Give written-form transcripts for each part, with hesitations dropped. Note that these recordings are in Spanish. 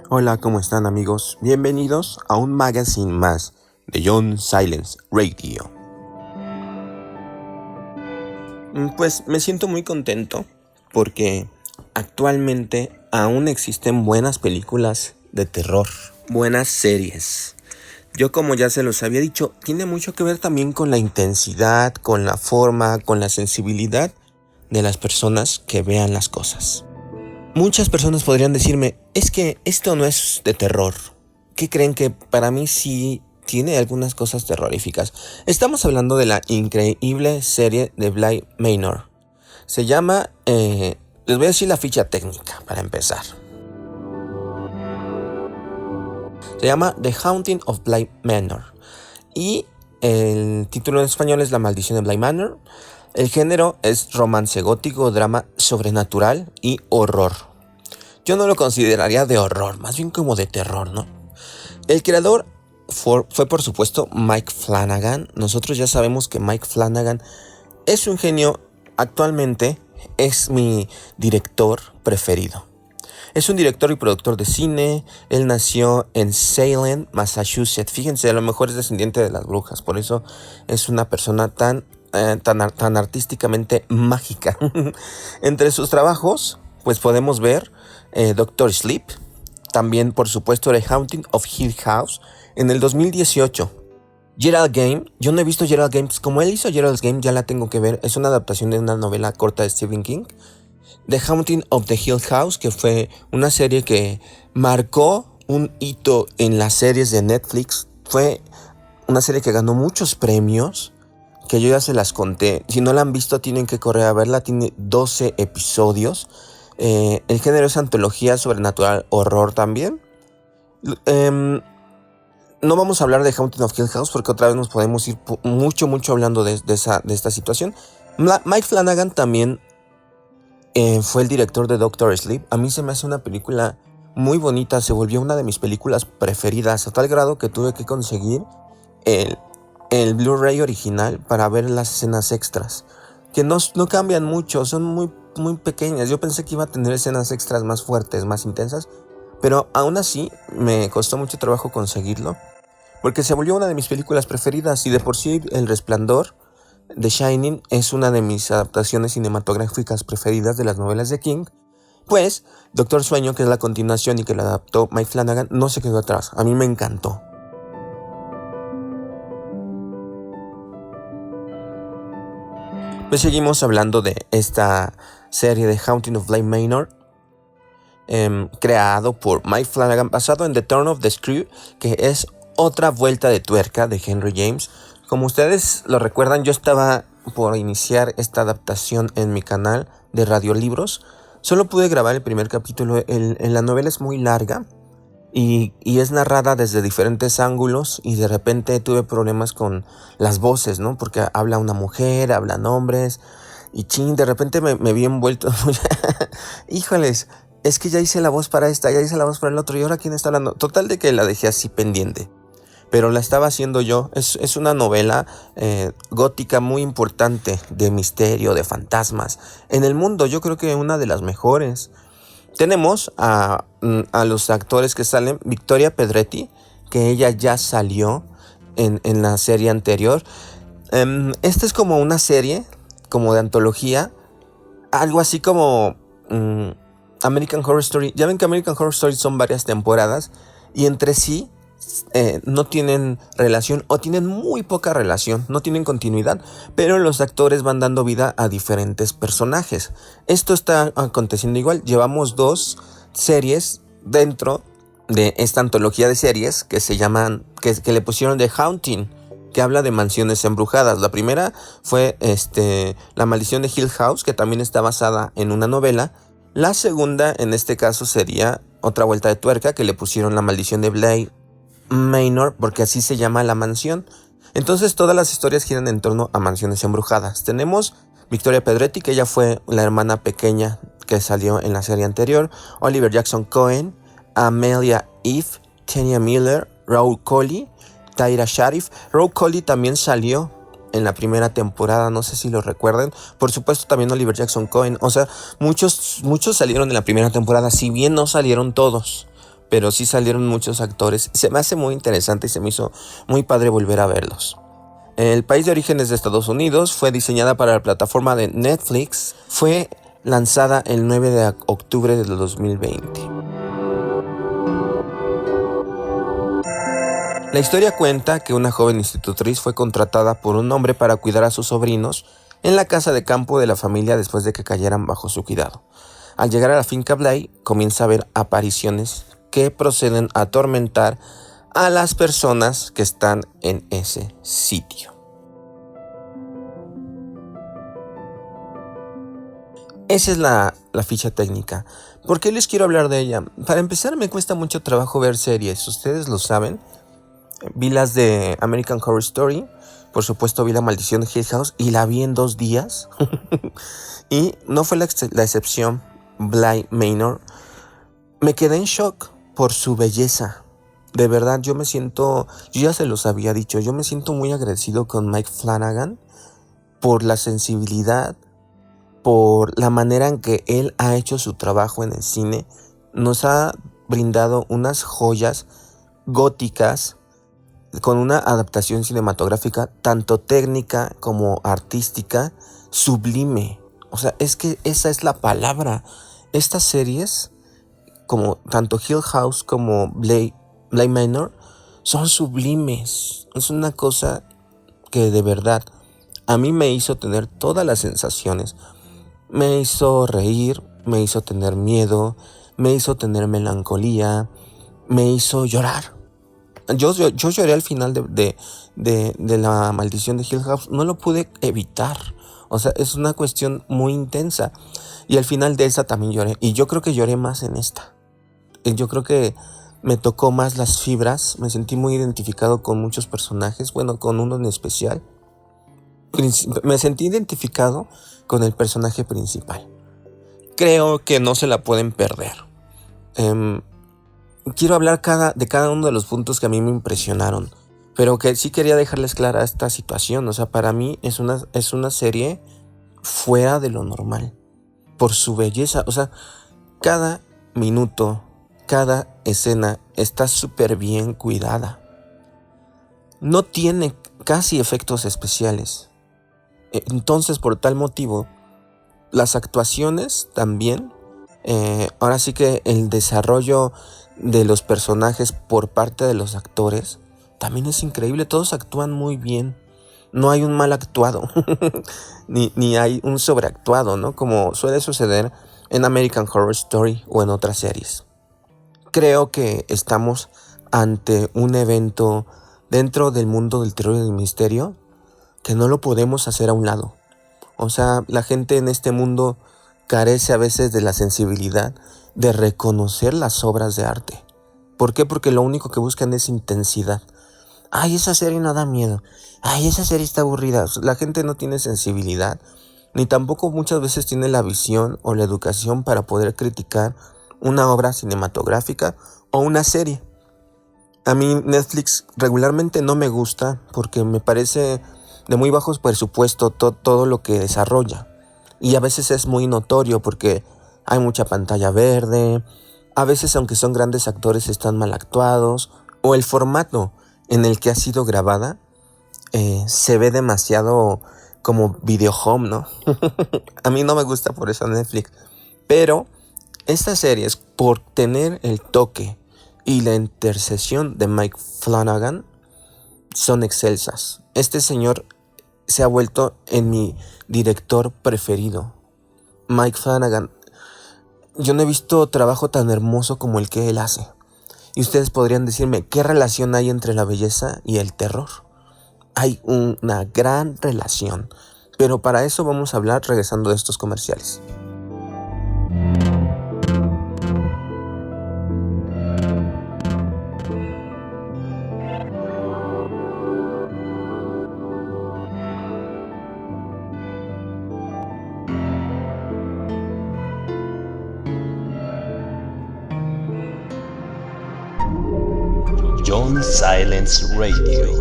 Hola, ¿cómo están amigos? Bienvenidos a un magazine más de John Silence Radio. Pues me siento muy contento porque actualmente aún existen buenas películas de terror, buenas series. Yo, como ya se los había dicho, tiene mucho que ver también con la intensidad, con la forma, con la sensibilidad de las personas que vean las cosas. Muchas personas podrían decirme, es que esto no es de terror. ¿Qué creen? Que para mí sí tiene algunas cosas terroríficas. Estamos hablando de la increíble serie de Bly Manor. Se llama, les voy a decir la ficha técnica para empezar. Se llama The Haunting of Bly Manor. Y el título en español es La maldición de Bly Manor. El género es romance gótico, drama sobrenatural y horror. Yo no lo consideraría de horror, más bien como de terror, ¿no? El creador fue por supuesto Mike Flanagan. Nosotros ya sabemos que Mike Flanagan es un genio. Actualmente es mi director preferido. Es un director y productor de cine. Él nació en Salem, Massachusetts. Fíjense, a lo mejor es descendiente de las brujas. Por eso es una persona tan artísticamente mágica. Entre sus trabajos, pues podemos ver Doctor Sleep. También, por supuesto, The Haunting of Hill House en el 2018. Gerald Game, yo no he visto Gerald Game. Como él hizo Gerald Game, ya la tengo que ver. Es una adaptación de una novela corta de Stephen King. The Haunting of the Hill House, que fue una serie que marcó un hito en las series de Netflix. Fue una serie que ganó muchos premios, que yo ya se las conté. Si no la han visto, tienen que correr a verla. Tiene 12 episodios. El género es antología sobrenatural, horror también. No vamos a hablar de Haunting of Hill House porque otra vez nos podemos ir mucho hablando de esta situación. Mike Flanagan también fue el director de Doctor Sleep. A mí se me hace una película muy bonita. Se volvió una de mis películas preferidas, a tal grado que tuve que conseguir el Blu-ray original para ver las escenas extras, que no cambian mucho, son muy pequeñas. Yo pensé que iba a tener escenas extras más fuertes, más intensas, pero aún así me costó mucho trabajo conseguirlo, porque se volvió una de mis películas preferidas. Y de por sí El Resplandor, The Shining, es una de mis adaptaciones cinematográficas preferidas de las novelas de King. Pues Doctor Sueño, que es la continuación y que la adaptó Mike Flanagan, no se quedó atrás. A mí me encantó. Pues seguimos hablando de esta serie de Haunting of Bly Manor, creado por Mike Flanagan, basado en The Turn of the Screw, que es otra vuelta de tuerca de Henry James. Como ustedes lo recuerdan, yo estaba por iniciar esta adaptación en mi canal de radiolibros. Solo pude grabar el primer capítulo. La novela es muy larga y es narrada desde diferentes ángulos, y de repente tuve problemas con las voces, ¿no? Porque habla una mujer, hablan hombres, y de repente me vi envuelto. Híjoles, es que ya hice la voz para esta, ya hice la voz para el otro, y ahora ¿quién está hablando? Total de que la dejé así pendiente, pero la estaba haciendo yo. Es una novela gótica muy importante, de misterio, de fantasmas en el mundo. Yo creo que una de las mejores. Tenemos a los actores que salen. Victoria Pedretti, que ella ya salió en la serie anterior. Esta es como una serie, como de antología, algo así como American Horror Story. Ya ven que American Horror Story son varias temporadas y entre sí no tienen relación, o tienen muy poca relación, no tienen continuidad, pero los actores van dando vida a diferentes personajes. Esto está aconteciendo igual. Llevamos 2 series dentro de esta antología de series que se llaman, que le pusieron The Haunting, que habla de mansiones embrujadas. La primera fue La maldición de Hill House, que también está basada en una novela. La segunda, en este caso, sería otra vuelta de tuerca, que le pusieron La maldición de Bly Manor, porque así se llama la mansión. Entonces todas las historias giran en torno a mansiones embrujadas. Tenemos Victoria Pedretti, que ella fue la hermana pequeña que salió en la serie anterior. Oliver Jackson Cohen, Amelia Eve, Tanya Miller, Raúl Coley, Tyra Sharif. Raúl Coley también salió en la primera temporada, no sé si lo recuerden. Por supuesto también Oliver Jackson Cohen. O sea, muchos salieron en la primera temporada, si bien no salieron todos, pero sí salieron muchos actores. Se me hace muy interesante y se me hizo muy padre volver a verlos. El país de origen es de Estados Unidos, fue diseñada para la plataforma de Netflix, fue lanzada el 9 de octubre del 2020. La historia cuenta que una joven institutriz fue contratada por un hombre para cuidar a sus sobrinos en la casa de campo de la familia después de que cayeran bajo su cuidado. Al llegar a la finca Bly, comienza a ver apariciones que proceden a atormentar a las personas que están en ese sitio. Esa es la ficha técnica. ¿Por qué les quiero hablar de ella? Para empezar, me cuesta mucho trabajo ver series, ustedes lo saben. Vi las de American Horror Story, por supuesto vi La Maldición de Hill House y la vi en 2 días. Y no fue la excepción. Bly Manor. Me quedé en shock por su belleza. De verdad, yo ya se los había dicho, yo me siento muy agradecido con Mike Flanagan por la sensibilidad, por la manera en que él ha hecho su trabajo en el cine. Nos ha brindado unas joyas góticas con una adaptación cinematográfica tanto técnica como artística, sublime. O sea, es que esa es la palabra. Estas series, como tanto Hill House como Bly Manor, son sublimes. Es una cosa que de verdad a mí me hizo tener todas las sensaciones. Me hizo reír, me hizo tener miedo, me hizo tener melancolía, me hizo llorar. Yo lloré al final de La Maldición de Hill House. No lo pude evitar. O sea, es una cuestión muy intensa. Y al final de esa también lloré. Y yo creo que lloré más en esta. Yo creo que me tocó más las fibras. Me sentí muy identificado con muchos personajes. Bueno, con uno en especial. Me sentí identificado con el personaje principal. Creo que no se la pueden perder. Quiero hablar de cada uno de los puntos que a mí me impresionaron, pero que sí quería dejarles clara esta situación. O sea, para mí es una serie fuera de lo normal, por su belleza. O sea, cada minuto, cada escena está súper bien cuidada. No tiene casi efectos especiales. Entonces, por tal motivo, las actuaciones también, ahora sí que el desarrollo de los personajes por parte de los actores también es increíble. Todos actúan muy bien. No hay un mal actuado ni hay un sobreactuado, ¿no? Como suele suceder en American Horror Story o en otras series. Creo que estamos ante un evento dentro del mundo del terror y del misterio que no lo podemos hacer a un lado. O sea, la gente en este mundo carece a veces de la sensibilidad de reconocer las obras de arte. ¿Por qué? Porque lo único que buscan es intensidad. Ay, esa serie no da miedo. Ay, esa serie está aburrida. La gente no tiene sensibilidad, ni tampoco muchas veces tiene la visión o la educación para poder criticar una obra cinematográfica o una serie. A mí Netflix regularmente no me gusta porque me parece de muy bajo presupuesto todo lo que desarrolla. Y a veces es muy notorio porque hay mucha pantalla verde, a veces aunque son grandes actores están mal actuados, o el formato en el que ha sido grabada se ve demasiado como video home, ¿no? A mí no me gusta por eso Netflix, pero estas series, por tener el toque y la intercesión de Mike Flanagan, son excelsas. Este señor se ha vuelto en mi director preferido. Mike Flanagan. Yo no he visto trabajo tan hermoso como el que él hace. Y ustedes podrían decirme, ¿qué relación hay entre la belleza y el terror? Hay una gran relación. Pero para eso vamos a hablar regresando de estos comerciales. John Silence Radio.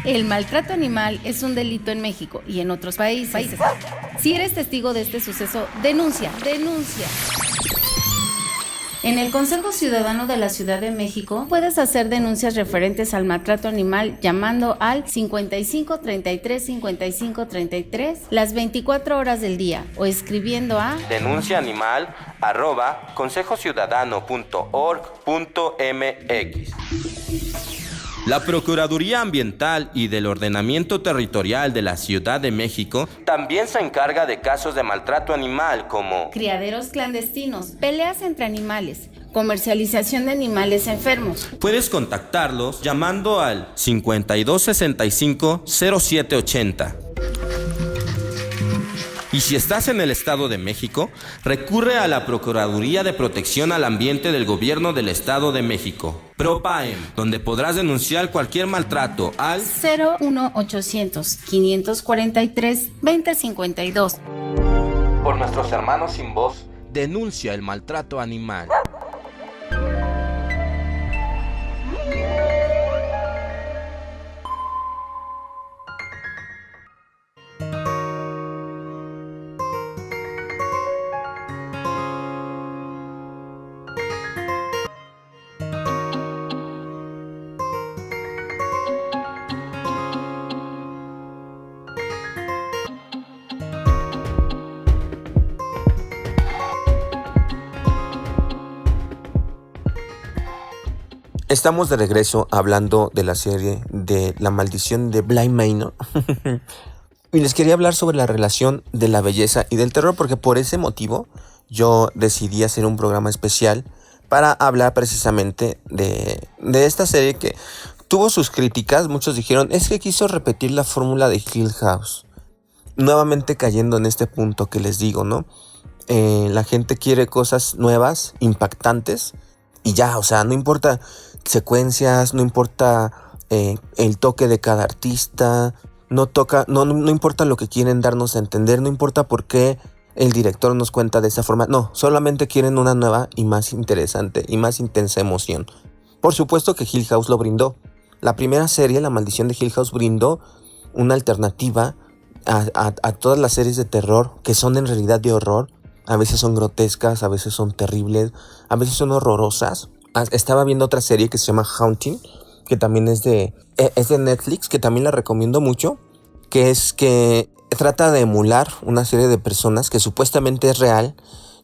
El maltrato animal es un delito en México y en otros países. Si eres testigo de este suceso, denuncia. En el Consejo Ciudadano de la Ciudad de México puedes hacer denuncias referentes al maltrato animal llamando al 55 33 55 33 las 24 horas del día o escribiendo a denunciaanimal@consejociudadano.org.mx. La Procuraduría Ambiental y del Ordenamiento Territorial de la Ciudad de México también se encarga de casos de maltrato animal como criaderos clandestinos, peleas entre animales, comercialización de animales enfermos. Puedes contactarlos llamando al 5265-0780. Y si estás en el Estado de México, recurre a la Procuraduría de Protección al Ambiente del Gobierno del Estado de México, PROPAEM, donde podrás denunciar cualquier maltrato al 01800 543 2052. Por nuestros hermanos sin voz, denuncia el maltrato animal. Estamos de regreso hablando de la serie de La Maldición de Bly Manor. Y les quería hablar sobre la relación de la belleza y del terror, porque por ese motivo yo decidí hacer un programa especial para hablar precisamente de esta serie que tuvo sus críticas. Muchos dijeron, es que quiso repetir la fórmula de Hill House. Nuevamente cayendo en este punto que les digo, ¿no? La gente quiere cosas nuevas, impactantes, y ya, o sea, no importa secuencias, no importa el toque de cada artista, no importa lo que quieren darnos a entender, no importa por qué el director nos cuenta de esa forma. No, solamente quieren una nueva y más interesante y más intensa emoción. Por supuesto que Hill House lo brindó. La primera serie, La Maldición de Hill House, brindó una alternativa a todas las series de terror que son en realidad de horror. A veces son grotescas, a veces son terribles, a veces son horrorosas. Estaba viendo otra serie que se llama Haunting, que también es de Netflix, que también la recomiendo mucho, que trata de emular una serie de personas que supuestamente es real.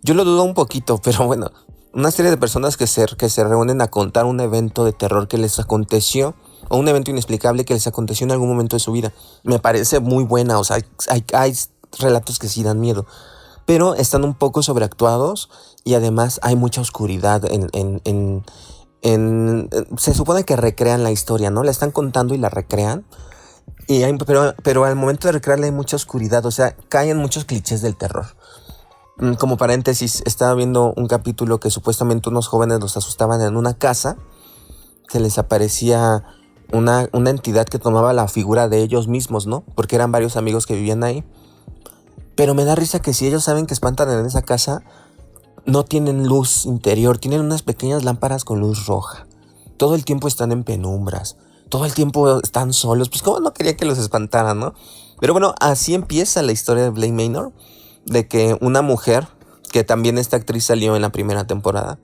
Yo lo dudo un poquito, pero bueno, una serie de personas que se reúnen a contar un evento de terror que les aconteció, o un evento inexplicable que les aconteció en algún momento de su vida. Me parece muy buena, o sea, hay relatos que sí dan miedo, pero están un poco sobreactuados y además hay mucha oscuridad se supone que recrean la historia, ¿no? La están contando y la recrean, pero al momento de recrearla hay mucha oscuridad, o sea, caen muchos clichés del terror. Como paréntesis, estaba viendo un capítulo que supuestamente unos jóvenes los asustaban en una casa, que les aparecía una entidad que tomaba la figura de ellos mismos, ¿no? Porque eran varios amigos que vivían ahí. Pero me da risa que si ellos saben que espantan en esa casa, no tienen luz interior, tienen unas pequeñas lámparas con luz roja. Todo el tiempo están en penumbras, todo el tiempo están solos. Pues cómo no quería que los espantaran, ¿no? Pero bueno, así empieza la historia de Bly Manor, de que una mujer, que también esta actriz salió en la primera temporada,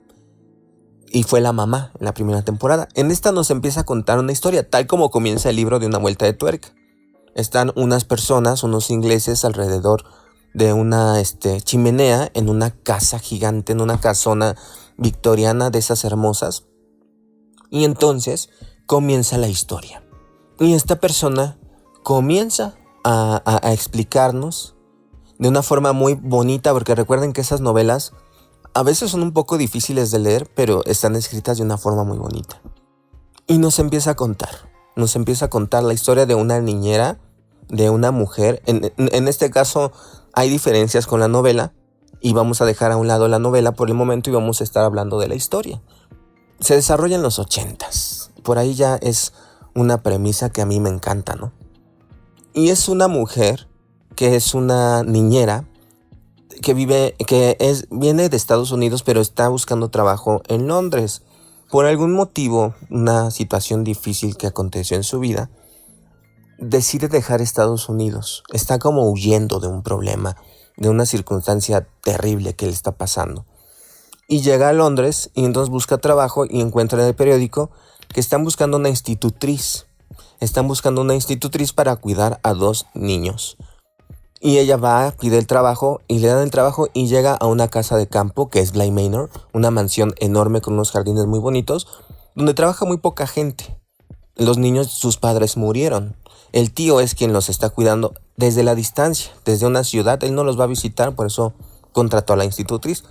y fue la mamá en la primera temporada. En esta nos empieza a contar una historia, tal como comienza el libro de Una Vuelta de Tuerca. Están unas personas, unos ingleses, alrededor de una chimenea en una casa gigante, en una casona victoriana de esas hermosas. Y entonces comienza la historia. Y esta persona comienza a explicarnos de una forma muy bonita, porque recuerden que esas novelas a veces son un poco difíciles de leer, pero están escritas de una forma muy bonita. Y nos empieza a contar la historia de una niñera, de una mujer. En este caso hay diferencias con la novela, y vamos a dejar a un lado la novela por el momento y vamos a estar hablando de la historia. Se desarrolla en los 80s. Por ahí ya es una premisa que a mí me encanta, ¿no? Y es una mujer que es una niñera que viene de Estados Unidos, pero está buscando trabajo en Londres. Por algún motivo, una situación difícil que aconteció en su vida, decide dejar Estados Unidos. Está como huyendo de un problema, de una circunstancia terrible que le está pasando. Y llega a Londres y entonces busca trabajo y encuentra en el periódico que están buscando una institutriz. Están buscando una institutriz para cuidar a 2 niños. Y ella va, pide el trabajo y le dan el trabajo y llega a una casa de campo que es Bly Manor, una mansión enorme con unos jardines muy bonitos, donde trabaja muy poca gente. Los niños, sus padres murieron. El tío es quien los está cuidando desde la distancia, desde una ciudad. Él no los va a visitar, por eso contrató a la institutriz.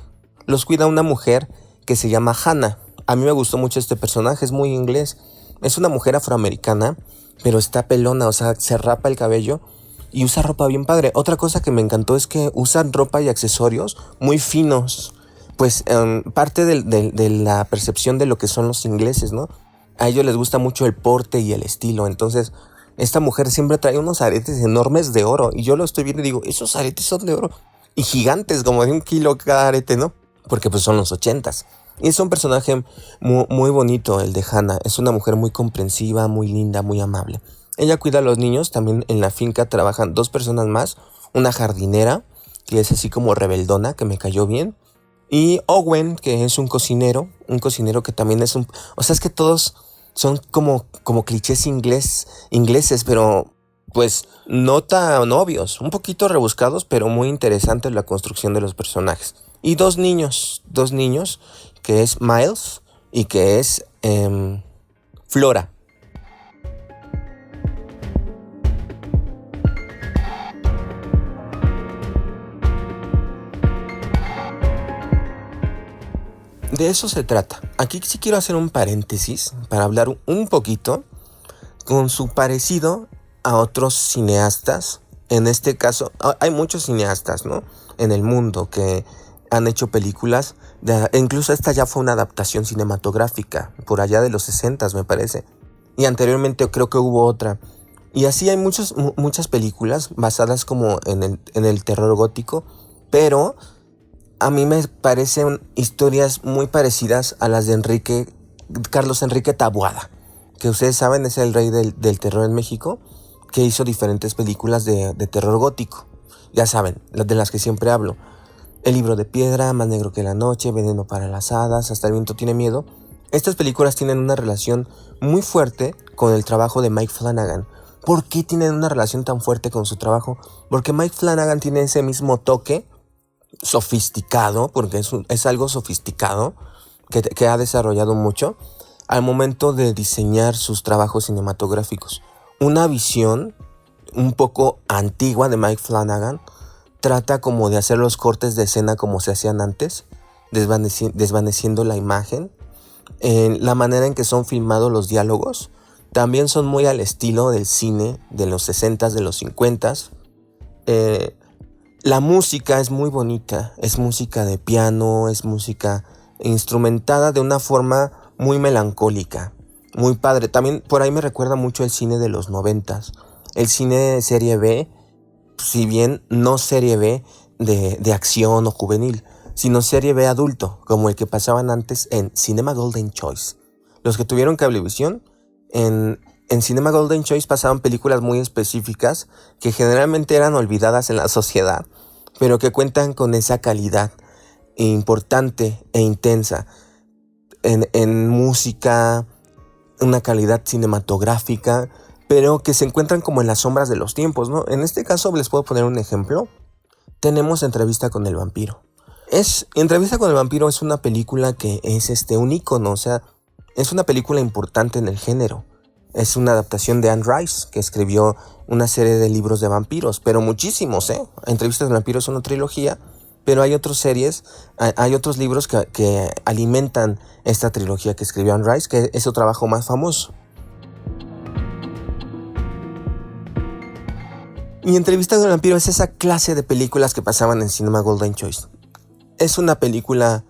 Los cuida una mujer que se llama Hannah. A mí me gustó mucho este personaje, es muy inglés. Es una mujer afroamericana, pero está pelona, o sea, se rapa el cabello y usa ropa bien padre. Otra cosa que me encantó es que usan ropa y accesorios muy finos. Pues parte de la percepción de lo que son los ingleses, ¿no? A ellos les gusta mucho el porte y el estilo. Entonces, esta mujer siempre trae unos aretes enormes de oro. Y yo lo estoy viendo y digo, esos aretes son de oro. Y gigantes, como de 1 kilo cada arete, ¿no? Porque pues son los 80s. Y es un personaje muy, muy bonito, el de Hannah. Es una mujer muy comprensiva, muy linda, muy amable. Ella cuida a los niños. También en la finca trabajan 2 personas más. Una jardinera, que es así como rebeldona, que me cayó bien. Y Owen, que es un cocinero que también es un... O sea, es que todos son como clichés ingleses, pero pues no tan obvios. Un poquito rebuscados, pero muy interesante la construcción de los personajes. Y 2 niños, que es Miles y que es Flora. De eso se trata. Aquí sí quiero hacer un paréntesis para hablar un poquito con su parecido a otros cineastas. En este caso, hay muchos cineastas, ¿no?, en el mundo que han hecho películas. Incluso esta ya fue una adaptación cinematográfica, por allá de los 60s, me parece. Y anteriormente creo que hubo otra. Y así hay muchas películas basadas como en el terror gótico, pero a mí me parecen historias muy parecidas a las de Carlos Enrique Taboada, que ustedes saben es el rey del terror en México, que hizo diferentes películas de terror gótico. Ya saben, de las que siempre hablo. El libro de piedra, Más negro que la noche, Veneno para las hadas, Hasta el viento tiene miedo. Estas películas tienen una relación muy fuerte con el trabajo de Mike Flanagan. ¿Por qué tienen una relación tan fuerte con su trabajo? Porque Mike Flanagan tiene ese mismo toque sofisticado, porque es algo sofisticado que ha desarrollado mucho al momento de diseñar sus trabajos cinematográficos. Una visión un poco antigua de Mike Flanagan trata como de hacer los cortes de escena como se hacían antes, desvaneciendo la imagen. La manera en que son filmados los diálogos también son muy al estilo del cine de los 60s, de los 50s. La música es muy bonita, es música de piano, es música instrumentada de una forma muy melancólica, muy padre. También por ahí me recuerda mucho el cine de los 90s, el cine serie B, si bien no serie B de acción o juvenil, sino serie B adulto, como el que pasaban antes en Cinema Golden Choice. Los que tuvieron cablevisión, en Cinema Golden Choice pasaban películas muy específicas que generalmente eran olvidadas en la sociedad, pero que cuentan con esa calidad importante e intensa en música, una calidad cinematográfica, pero que se encuentran como en las sombras de los tiempos, ¿no? En este caso les puedo poner un ejemplo. Tenemos Entrevista con el vampiro. Entrevista con el vampiro es una película que es un ícono, o sea, es una película importante en el género. Es una adaptación de Anne Rice, que escribió una serie de libros de vampiros, pero muchísimos, Entrevistas con el vampiro es una trilogía, pero hay otras series, hay otros libros que alimentan esta trilogía que escribió Anne Rice, que es su trabajo más famoso. Y Entrevista con el vampiro es esa clase de películas que pasaban en Cinema Golden Choice. Es una película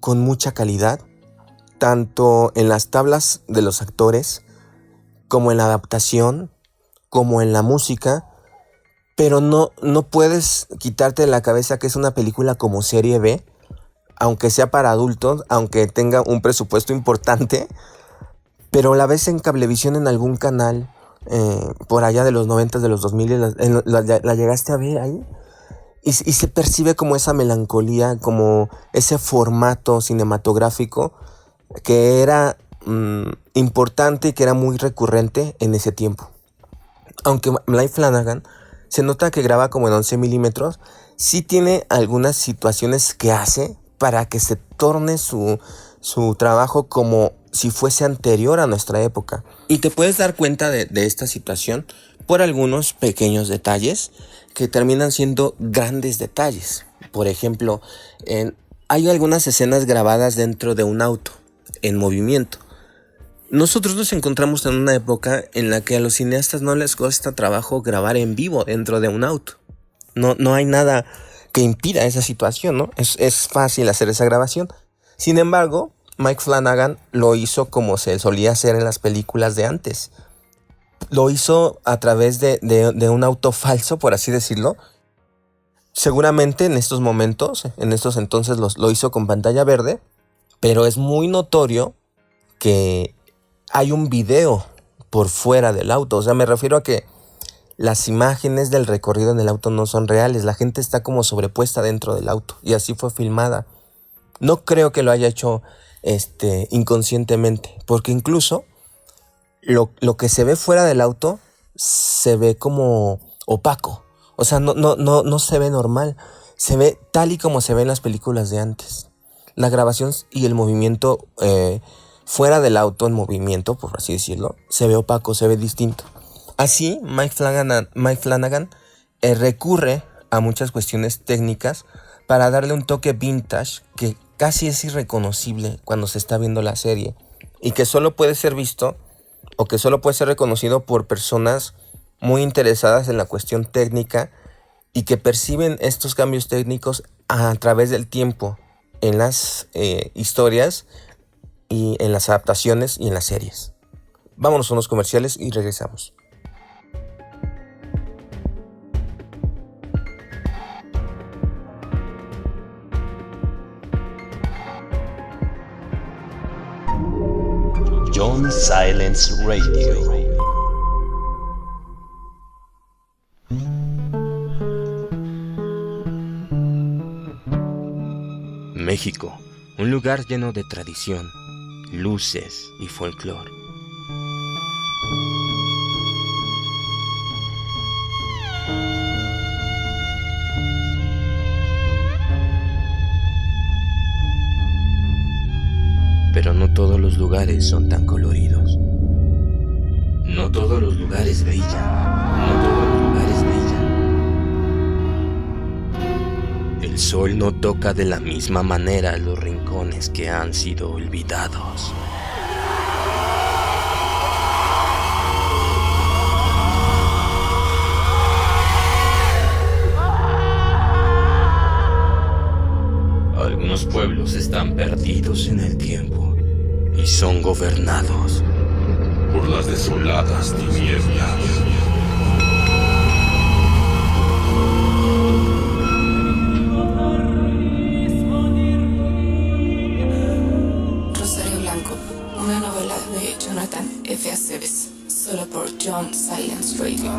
con mucha calidad, tanto en las tablas de los actores, como en la adaptación, como en la música, pero no puedes quitarte de la cabeza que es una película como serie B, aunque sea para adultos, aunque tenga un presupuesto importante, pero la ves en Cablevisión en algún canal por allá de los 90, de los 2000, la llegaste a ver ahí. Y se percibe como esa melancolía, como ese formato cinematográfico que era importante y que era muy recurrente en ese tiempo. Aunque Mike Flanagan se nota que graba como en 11 milímetros, sí tiene algunas situaciones que hace para que se torne su trabajo como si fuese anterior a nuestra época. Y te puedes dar cuenta de esta situación por algunos pequeños detalles que terminan siendo grandes detalles. Por ejemplo, hay algunas escenas grabadas dentro de un auto en movimiento. Nosotros nos encontramos en una época en la que a los cineastas no les cuesta trabajo grabar en vivo dentro de un auto. No hay nada que impida esa situación, ¿no? Es fácil hacer esa grabación. Sin embargo, Mike Flanagan lo hizo como se solía hacer en las películas de antes. Lo hizo a través de un auto falso, por así decirlo. Seguramente en estos momentos, en estos entonces lo hizo con pantalla verde, pero es muy notorio que hay un video por fuera del auto. O sea, me refiero a que las imágenes del recorrido en el auto no son reales. La gente está como sobrepuesta dentro del auto y así fue filmada. No creo que lo haya hecho inconscientemente, porque incluso lo que se ve fuera del auto se ve como opaco. O sea, no se ve normal. Se ve tal y como se ve en las películas de antes. La grabación y el movimiento fuera del auto en movimiento, por así decirlo, se ve opaco, se ve distinto. Así, Mike Flanagan recurre a muchas cuestiones técnicas para darle un toque vintage que casi es irreconocible cuando se está viendo la serie y que solo puede ser visto o que solo puede ser reconocido por personas muy interesadas en la cuestión técnica y que perciben estos cambios técnicos a través del tiempo en las historias y en las adaptaciones y en las series. Vámonos a unos comerciales y regresamos. John Silence Radio. México, un lugar lleno de tradición, luces y folclore. Pero no todos los lugares son tan coloridos. No todos los lugares brillan. No todos los lugares brillan. El sol no toca de la misma manera los rincones que han sido olvidados. Algunos pueblos están perdidos en el tiempo y son gobernados por las desoladas tinieblas. Rosario Blanco, una novela de Jonathan F. Aceves, solo por John Silence Radio.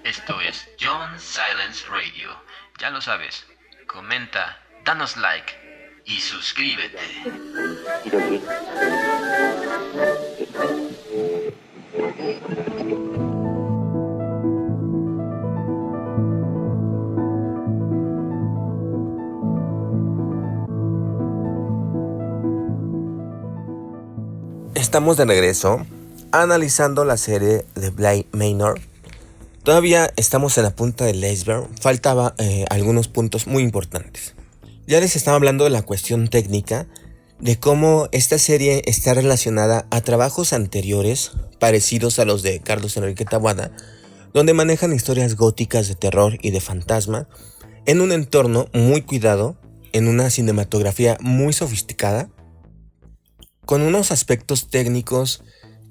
Esto es John Silence Radio. Ya lo sabes, comenta, danos like y suscríbete. Estamos de regreso analizando la serie de Bly Manor. Todavía estamos en la punta del iceberg, faltaba algunos puntos muy importantes. Ya les estaba hablando de la cuestión técnica, de cómo esta serie está relacionada a trabajos anteriores parecidos a los de Carlos Enrique Taboada, donde manejan historias góticas de terror y de fantasma en un entorno muy cuidado en una cinematografía muy sofisticada, con unos aspectos técnicos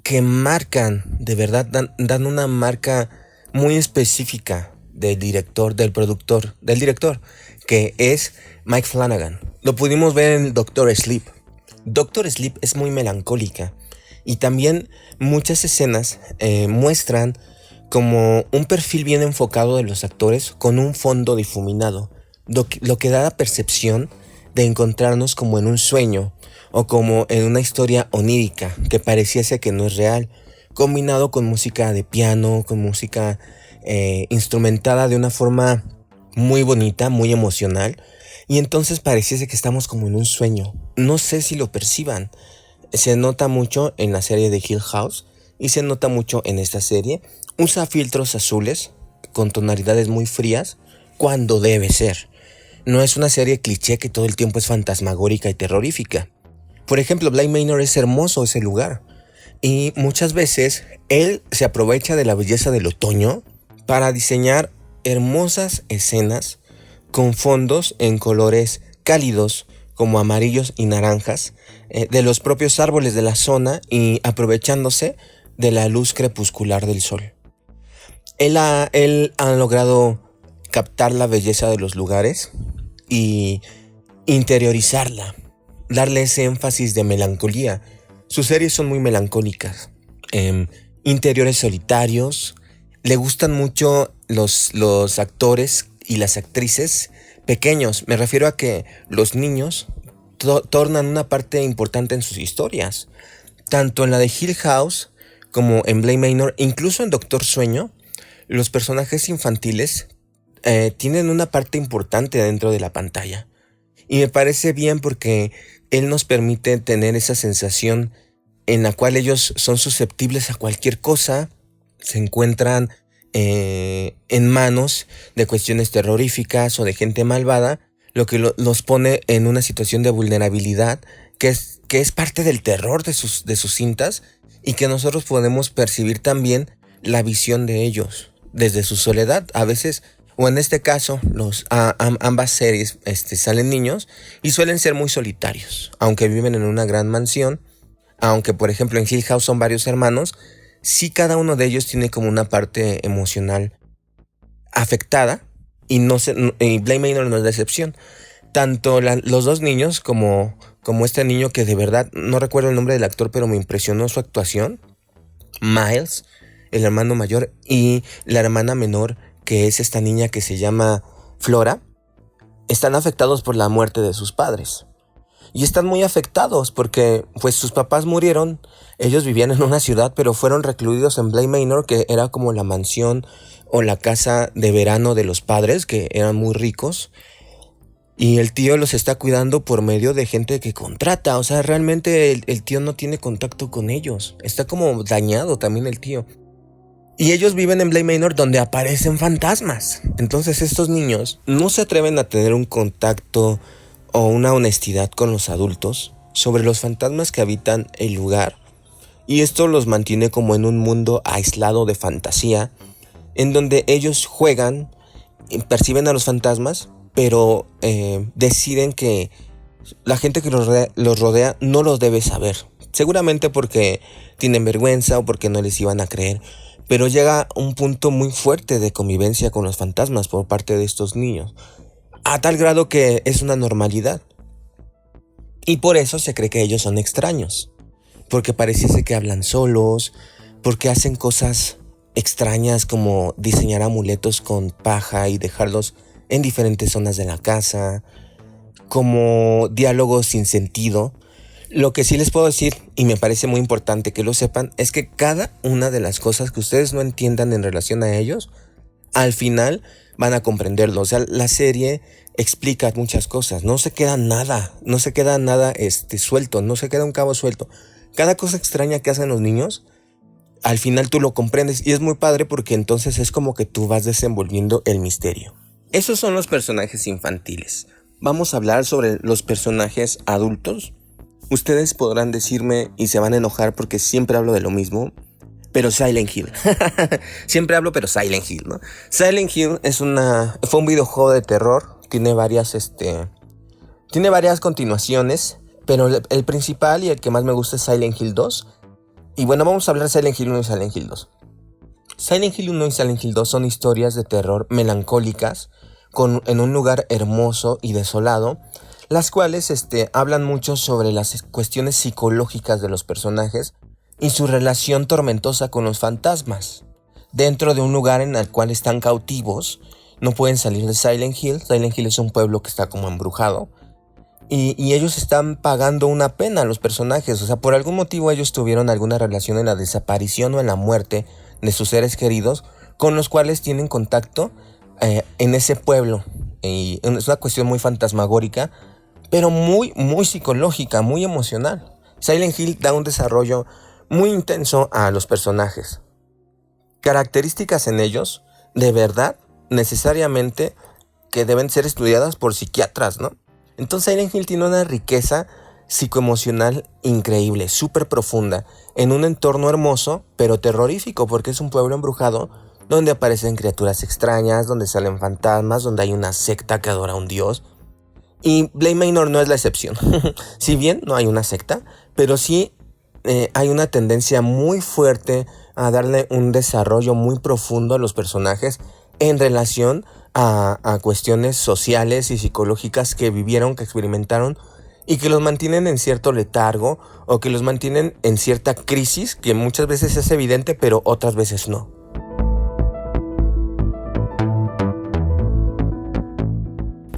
que marcan, de verdad, dan una marca muy específica del director, del director, que es Mike Flanagan. Lo pudimos ver en Doctor Sleep. Doctor Sleep es muy melancólica y también muchas escenas muestran como un perfil bien enfocado de los actores con un fondo difuminado, lo que da la percepción de encontrarnos como en un sueño o como en una historia onírica que pareciese que no es real, combinado con música de piano, con música instrumentada de una forma muy bonita, muy emocional, y entonces pareciese que estamos como en un sueño. No sé si lo perciban, se nota mucho en la serie de Hill House y se nota mucho en esta serie. Usa filtros azules con tonalidades muy frías cuando debe ser. No es una serie cliché que todo el tiempo es fantasmagórica y terrorífica. Por ejemplo, Bly Manor es hermoso ese lugar y muchas veces él se aprovecha de la belleza del otoño para diseñar hermosas escenas con fondos en colores cálidos como amarillos y naranjas de los propios árboles de la zona y aprovechándose de la luz crepuscular del sol. Él ha logrado captar la belleza de los lugares y interiorizarla, darle ese énfasis de melancolía. Sus series son muy melancólicas, interiores solitarios. Le gustan mucho los actores y las actrices pequeños. Me refiero a que los niños tornan una parte importante en sus historias. Tanto en la de Hill House como en Bly Manor, incluso en Doctor Sueño, los personajes infantiles tienen una parte importante dentro de la pantalla. Y me parece bien porque él nos permite tener esa sensación en la cual ellos son susceptibles a cualquier cosa, se encuentran en manos de cuestiones terroríficas o de gente malvada, lo que los pone en una situación de vulnerabilidad que es parte del terror de sus cintas y que nosotros podemos percibir también la visión de ellos desde su soledad. A veces, o en este caso, ambas series salen niños y suelen ser muy solitarios, aunque viven en una gran mansión. Aunque por ejemplo en Hill House son varios hermanos, sí cada uno de ellos tiene como una parte emocional afectada y Bly Manor no es la excepción. Tanto los dos niños como este niño que de verdad no recuerdo el nombre del actor, pero me impresionó su actuación, Miles, el hermano mayor, y la hermana menor, que es esta niña que se llama Flora, están afectados por la muerte de sus padres. Y están muy afectados porque pues sus papás murieron, ellos vivían en una ciudad, pero fueron recluidos en Bly Manor, que era como la mansión o la casa de verano de los padres, que eran muy ricos. Y el tío los está cuidando por medio de gente que contrata. O sea, realmente el tío no tiene contacto con ellos. Está como dañado también el tío. Y ellos viven en Bly Manor, donde aparecen fantasmas. Entonces estos niños no se atreven a tener un contacto o una honestidad con los adultos sobre los fantasmas que habitan el lugar. Y esto los mantiene como en un mundo aislado de fantasía, en donde ellos juegan, perciben a los fantasmas, pero deciden que la gente que los rodea no los debe saber. Seguramente porque tienen vergüenza o porque no les iban a creer. Pero llega un punto muy fuerte de convivencia con los fantasmas por parte de estos niños, a tal grado que es una normalidad. Y por eso se cree que ellos son extraños, porque pareciese que hablan solos, porque hacen cosas extrañas como diseñar amuletos con paja y dejarlos en diferentes zonas de la casa, como diálogos sin sentido. Lo que sí les puedo decir, y me parece muy importante que lo sepan, es que cada una de las cosas que ustedes no entiendan en relación a ellos, al final van a comprenderlo. O sea, la serie explica muchas cosas, no se queda nada suelto, no se queda un cabo suelto. Cada cosa extraña que hacen los niños, al final tú lo comprendes y es muy padre porque entonces es como que tú vas desenvolviendo el misterio. Esos son los personajes infantiles. Vamos a hablar sobre los personajes adultos. Ustedes podrán decirme y se van a enojar porque siempre hablo de lo mismo, pero Silent Hill. Siempre hablo, pero Silent Hill, ¿no? Silent Hill fue un videojuego de terror. Tiene varias Tiene varias continuaciones, pero el principal y el que más me gusta es Silent Hill 2. Y bueno, vamos a hablar de Silent Hill 1 y Silent Hill 2. Silent Hill 1 y Silent Hill 2 son historias de terror melancólicas en un lugar hermoso y desolado, las cuales hablan mucho sobre las cuestiones psicológicas de los personajes y su relación tormentosa con los fantasmas. Dentro de un lugar en el cual están cautivos, no pueden salir de Silent Hill. Silent Hill es un pueblo que está como embrujado. Y ellos están pagando una pena a los personajes. O sea, por algún motivo ellos tuvieron alguna relación en la desaparición o en la muerte de sus seres queridos, con los cuales tienen contacto en ese pueblo. Y es una cuestión muy fantasmagórica, pero muy, muy psicológica, muy emocional. Silent Hill da un desarrollo muy intenso a los personajes. Características en ellos, de verdad, necesariamente, que deben ser estudiadas por psiquiatras, ¿no? Entonces Silent Hill tiene una riqueza psicoemocional increíble, súper profunda, en un entorno hermoso, pero terrorífico, porque es un pueblo embrujado donde aparecen criaturas extrañas, donde salen fantasmas, donde hay una secta que adora a un dios. Y Bly Manor no es la excepción. Si bien no hay una secta, pero sí hay una tendencia muy fuerte a darle un desarrollo muy profundo a los personajes en relación a cuestiones sociales y psicológicas que vivieron, que experimentaron, y que los mantienen en cierto letargo o que los mantienen en cierta crisis que muchas veces es evidente, pero otras veces no.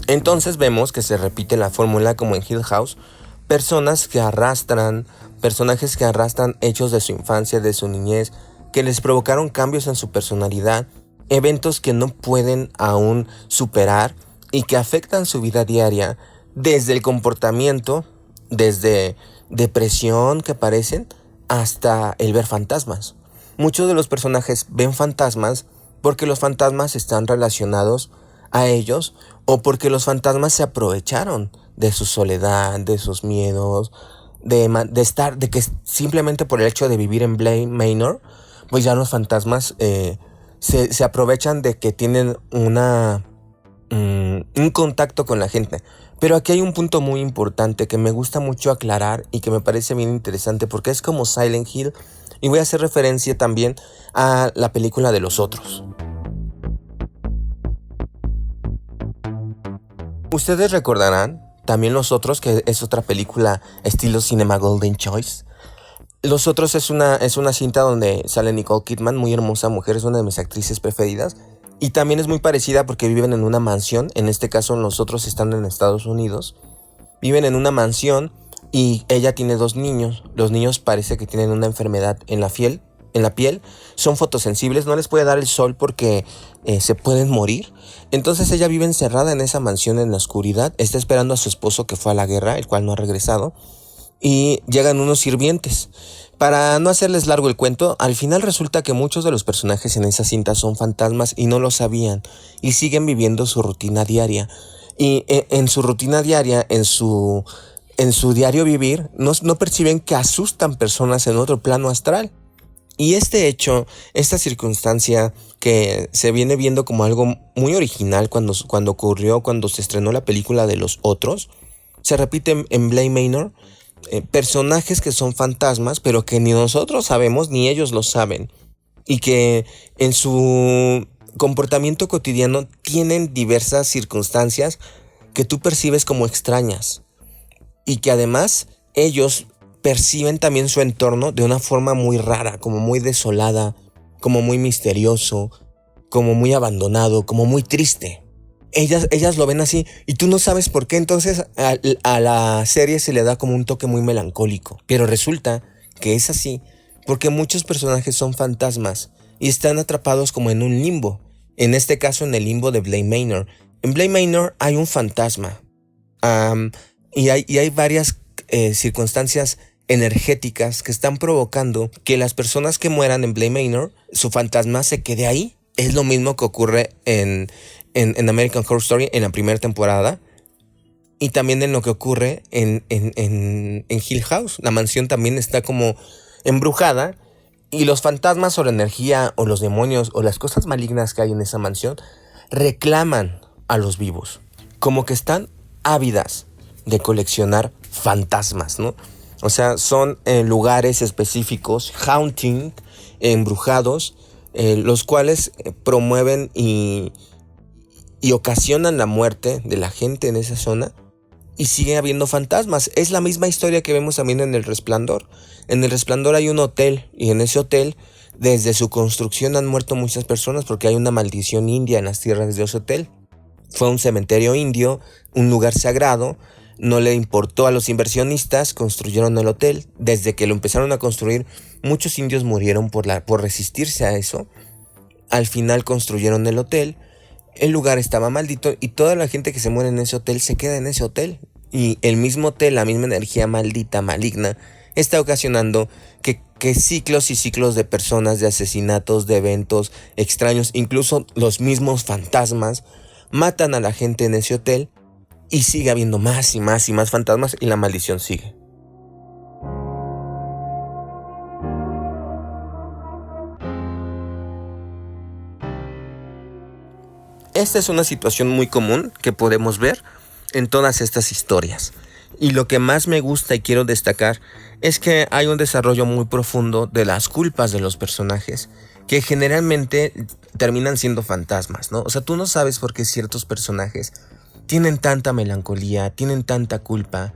Entonces vemos que se repite la fórmula como en Hill House. Personajes que arrastran hechos de su infancia, de su niñez, que les provocaron cambios en su personalidad, eventos que no pueden aún superar y que afectan su vida diaria, desde el comportamiento, desde depresión que padecen, hasta el ver fantasmas. Muchos de los personajes ven fantasmas porque los fantasmas están relacionados a ellos, o porque los fantasmas se aprovecharon de su soledad, de sus miedos, de que simplemente por el hecho de vivir en Bly Manor, pues ya los fantasmas se aprovechan de que tienen un contacto con la gente. Pero aquí hay un punto muy importante que me gusta mucho aclarar y que me parece bien interesante, porque es como Silent Hill, y voy a hacer referencia también a la película de Los Otros. Ustedes recordarán también Los Otros, que es otra película estilo Cinema Golden Choice. Los Otros es una cinta donde sale Nicole Kidman, muy hermosa mujer, es una de mis actrices preferidas. Y también es muy parecida porque viven en una mansión. En este caso Los Otros están en Estados Unidos. Viven en una mansión y ella tiene 2 niños. Los niños parece que tienen una enfermedad en la piel. Son fotosensibles, no les puede dar el sol porque se pueden morir. Entonces ella vive encerrada en esa mansión en la oscuridad. Está esperando a su esposo que fue a la guerra, el cual no ha regresado. Y llegan unos sirvientes. Para no hacerles largo el cuento, al final resulta que muchos de los personajes en esa cinta son fantasmas y no lo sabían. Y siguen viviendo su rutina diaria. Y en su rutina diaria, en su diario vivir, no perciben que asustan personas en otro plano astral. Y este hecho, esta circunstancia que se viene viendo como algo muy original cuando ocurrió, cuando se estrenó la película de Los Otros, se repite en Bly Manor. Personajes que son fantasmas, pero que ni nosotros sabemos ni ellos lo saben, y que en su comportamiento cotidiano tienen diversas circunstancias que tú percibes como extrañas, y que además ellos perciben también su entorno de una forma muy rara, como muy desolada, como muy misterioso, como muy abandonado, como muy triste. Ellas lo ven así y tú no sabes por qué. Entonces a la serie se le da como un toque muy melancólico. Pero resulta que es así porque muchos personajes son fantasmas y están atrapados como en un limbo. En este caso en el limbo de Bly Manor. En Bly Manor hay un fantasma. Y hay varias circunstancias energéticas que están provocando que las personas que mueran en Bly Manor, su fantasma se quede ahí. Es lo mismo que ocurre en American Horror Story en la primera temporada, y también en lo que ocurre en Hill House. La mansión también está como embrujada, y los fantasmas o la energía o los demonios o las cosas malignas que hay en esa mansión reclaman a los vivos, como que están ávidas de coleccionar fantasmas, ¿no? O sea, son lugares específicos, haunting, embrujados, los cuales promueven y ocasionan la muerte de la gente en esa zona, y sigue habiendo fantasmas. Es la misma historia que vemos también en El Resplandor. En El Resplandor hay un hotel, y en ese hotel, desde su construcción han muerto muchas personas porque hay una maldición india en las tierras de ese hotel. Fue un cementerio indio, un lugar sagrado. No le importó a los inversionistas, construyeron el hotel. Desde que lo empezaron a construir, muchos indios murieron por resistirse a eso. Al final construyeron el hotel. El lugar estaba maldito y toda la gente que se muere en ese hotel se queda en ese hotel. Y el mismo hotel, la misma energía maldita, maligna, está ocasionando que ciclos y ciclos de personas, de asesinatos, de eventos extraños, incluso los mismos fantasmas, matan a la gente en ese hotel. Y sigue habiendo más y más y más fantasmas y la maldición sigue. Esta es una situación muy común que podemos ver en todas estas historias. Y lo que más me gusta y quiero destacar es que hay un desarrollo muy profundo de las culpas de los personajes, que generalmente terminan siendo fantasmas, ¿no? O sea, tú no sabes por qué ciertos personajes tienen tanta melancolía, tienen tanta culpa,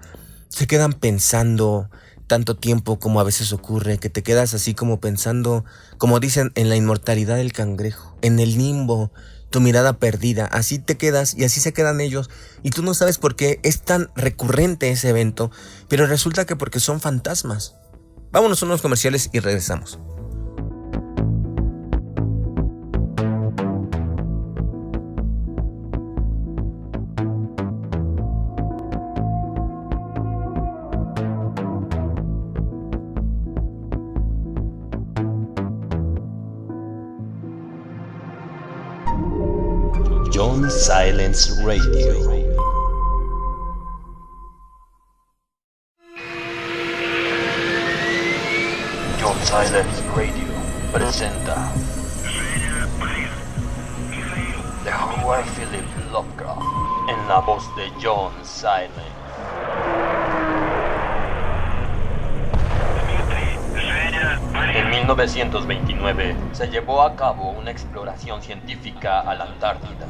se quedan pensando tanto tiempo como a veces ocurre, que te quedas así como pensando, como dicen, en la inmortalidad del cangrejo, en el limbo, tu mirada perdida, así te quedas y así se quedan ellos, y tú no sabes por qué es tan recurrente ese evento, pero resulta que porque son fantasmas. Vámonos a unos comerciales y regresamos. John Silence Radio. John Silence Radio presenta The Howard Philip Lovecraft en la voz de John Silence. En 1929 se llevó a cabo una exploración científica a la Antártida.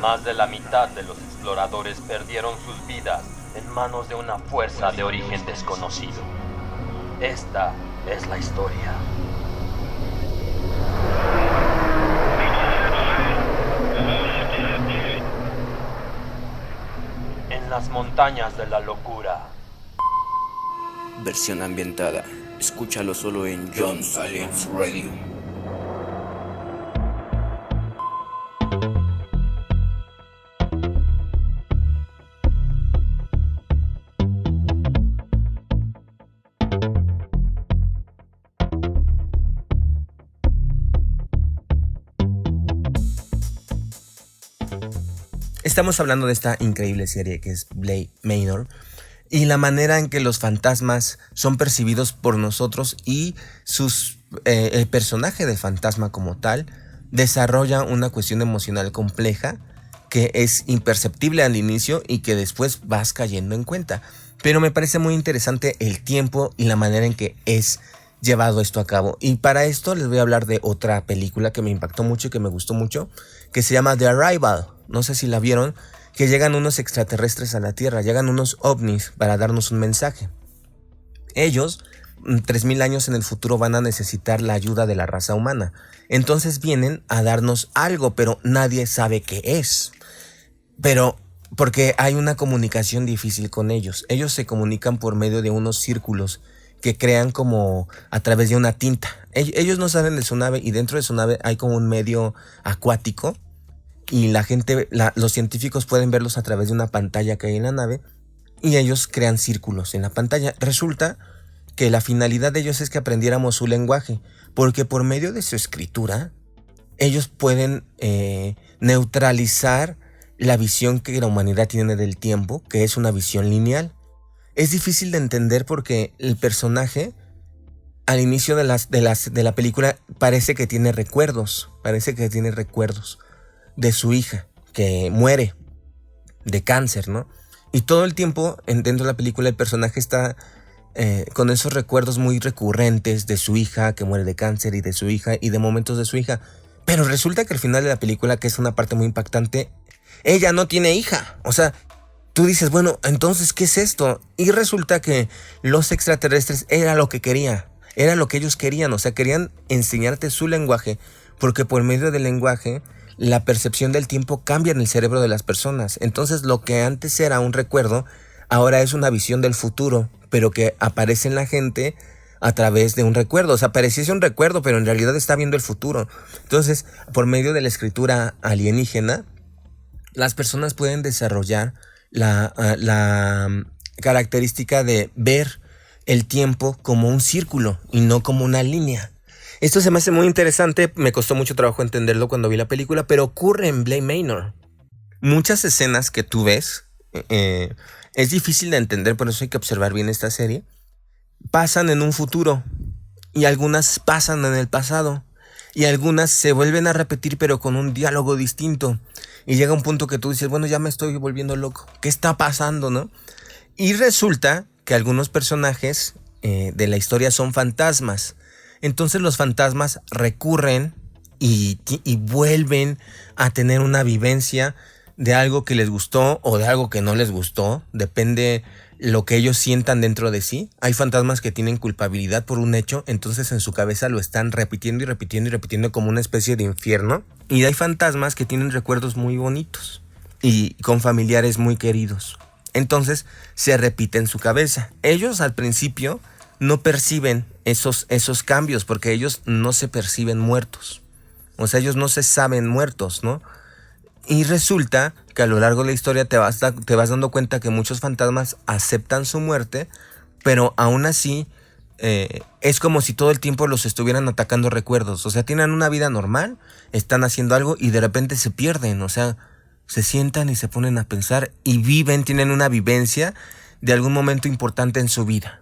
Más de la mitad de los exploradores perdieron sus vidas en manos de una fuerza de origen desconocido. Esta es la historia. En las montañas de la locura. Versión ambientada. Escúchalo solo en John Silence Radio. Estamos hablando de esta increíble serie que es Blade Manor y la manera en que los fantasmas son percibidos por nosotros y el personaje de fantasma como tal desarrolla una cuestión emocional compleja que es imperceptible al inicio y que después vas cayendo en cuenta. Pero me parece muy interesante el tiempo y la manera en que es llevado esto a cabo. Y para esto les voy a hablar de otra película que me impactó mucho y que me gustó mucho, que se llama The Arrival. No sé si la vieron, que llegan unos extraterrestres a la Tierra, llegan unos ovnis para darnos un mensaje. Ellos, 3000 años en el futuro, van a necesitar la ayuda de la raza humana. Entonces vienen a darnos algo, pero nadie sabe qué es. Pero porque hay una comunicación difícil con ellos. Ellos se comunican por medio de unos círculos que crean como a través de una tinta. Ellos no salen de su nave y dentro de su nave hay como un medio acuático y la gente, los científicos pueden verlos a través de una pantalla que hay en la nave y ellos crean círculos en la pantalla. Resulta que la finalidad de ellos es que aprendiéramos su lenguaje, porque por medio de su escritura ellos pueden neutralizar la visión que la humanidad tiene del tiempo, que es una visión lineal. Es difícil de entender porque el personaje al inicio de la película parece que tiene recuerdos de su hija que muere, de cáncer, ¿no? Y todo el tiempo dentro de la película el personaje está con esos recuerdos muy recurrentes de su hija que muere de cáncer y de su hija y de momentos de su hija. Pero resulta que al final de la película, que es una parte muy impactante, ella no tiene hija. O sea, tú dices, bueno, entonces, ¿qué es esto? Y resulta que los extraterrestres era lo que quería. Era lo que ellos querían. O sea, querían enseñarte su lenguaje, porque por medio del lenguaje la percepción del tiempo cambia en el cerebro de las personas. Entonces, lo que antes era un recuerdo, ahora es una visión del futuro, pero que aparece en la gente a través de un recuerdo. O sea, pareciese un recuerdo, pero en realidad está viendo el futuro. Entonces, por medio de la escritura alienígena, las personas pueden desarrollar la característica de ver el tiempo como un círculo y no como una línea. Esto se me hace muy interesante, me costó mucho trabajo entenderlo cuando vi la película, pero ocurre en Bly Manor. Muchas escenas que tú ves, es difícil de entender, por eso hay que observar bien esta serie, pasan en un futuro y algunas pasan en el pasado y algunas se vuelven a repetir pero con un diálogo distinto y llega un punto que tú dices, bueno, ya me estoy volviendo loco, ¿qué está pasando, no? Y resulta que algunos personajes de la historia son fantasmas. Entonces los fantasmas recurren y vuelven a tener una vivencia de algo que les gustó o de algo que no les gustó, depende lo que ellos sientan dentro de sí. Hay fantasmas que tienen culpabilidad por un hecho, entonces en su cabeza lo están repitiendo y repitiendo y repitiendo como una especie de infierno. Y hay fantasmas que tienen recuerdos muy bonitos y con familiares muy queridos. Entonces se repite en su cabeza. Ellos al principio no perciben esos cambios porque ellos no se perciben muertos. O sea, ellos no se saben muertos, ¿no? Y resulta que a lo largo de la historia te vas dando cuenta que muchos fantasmas aceptan su muerte, pero aún así es como si todo el tiempo los estuvieran atacando recuerdos. O sea, tienen una vida normal, están haciendo algo y de repente se pierden. O sea, se sientan y se ponen a pensar y viven, tienen una vivencia de algún momento importante en su vida.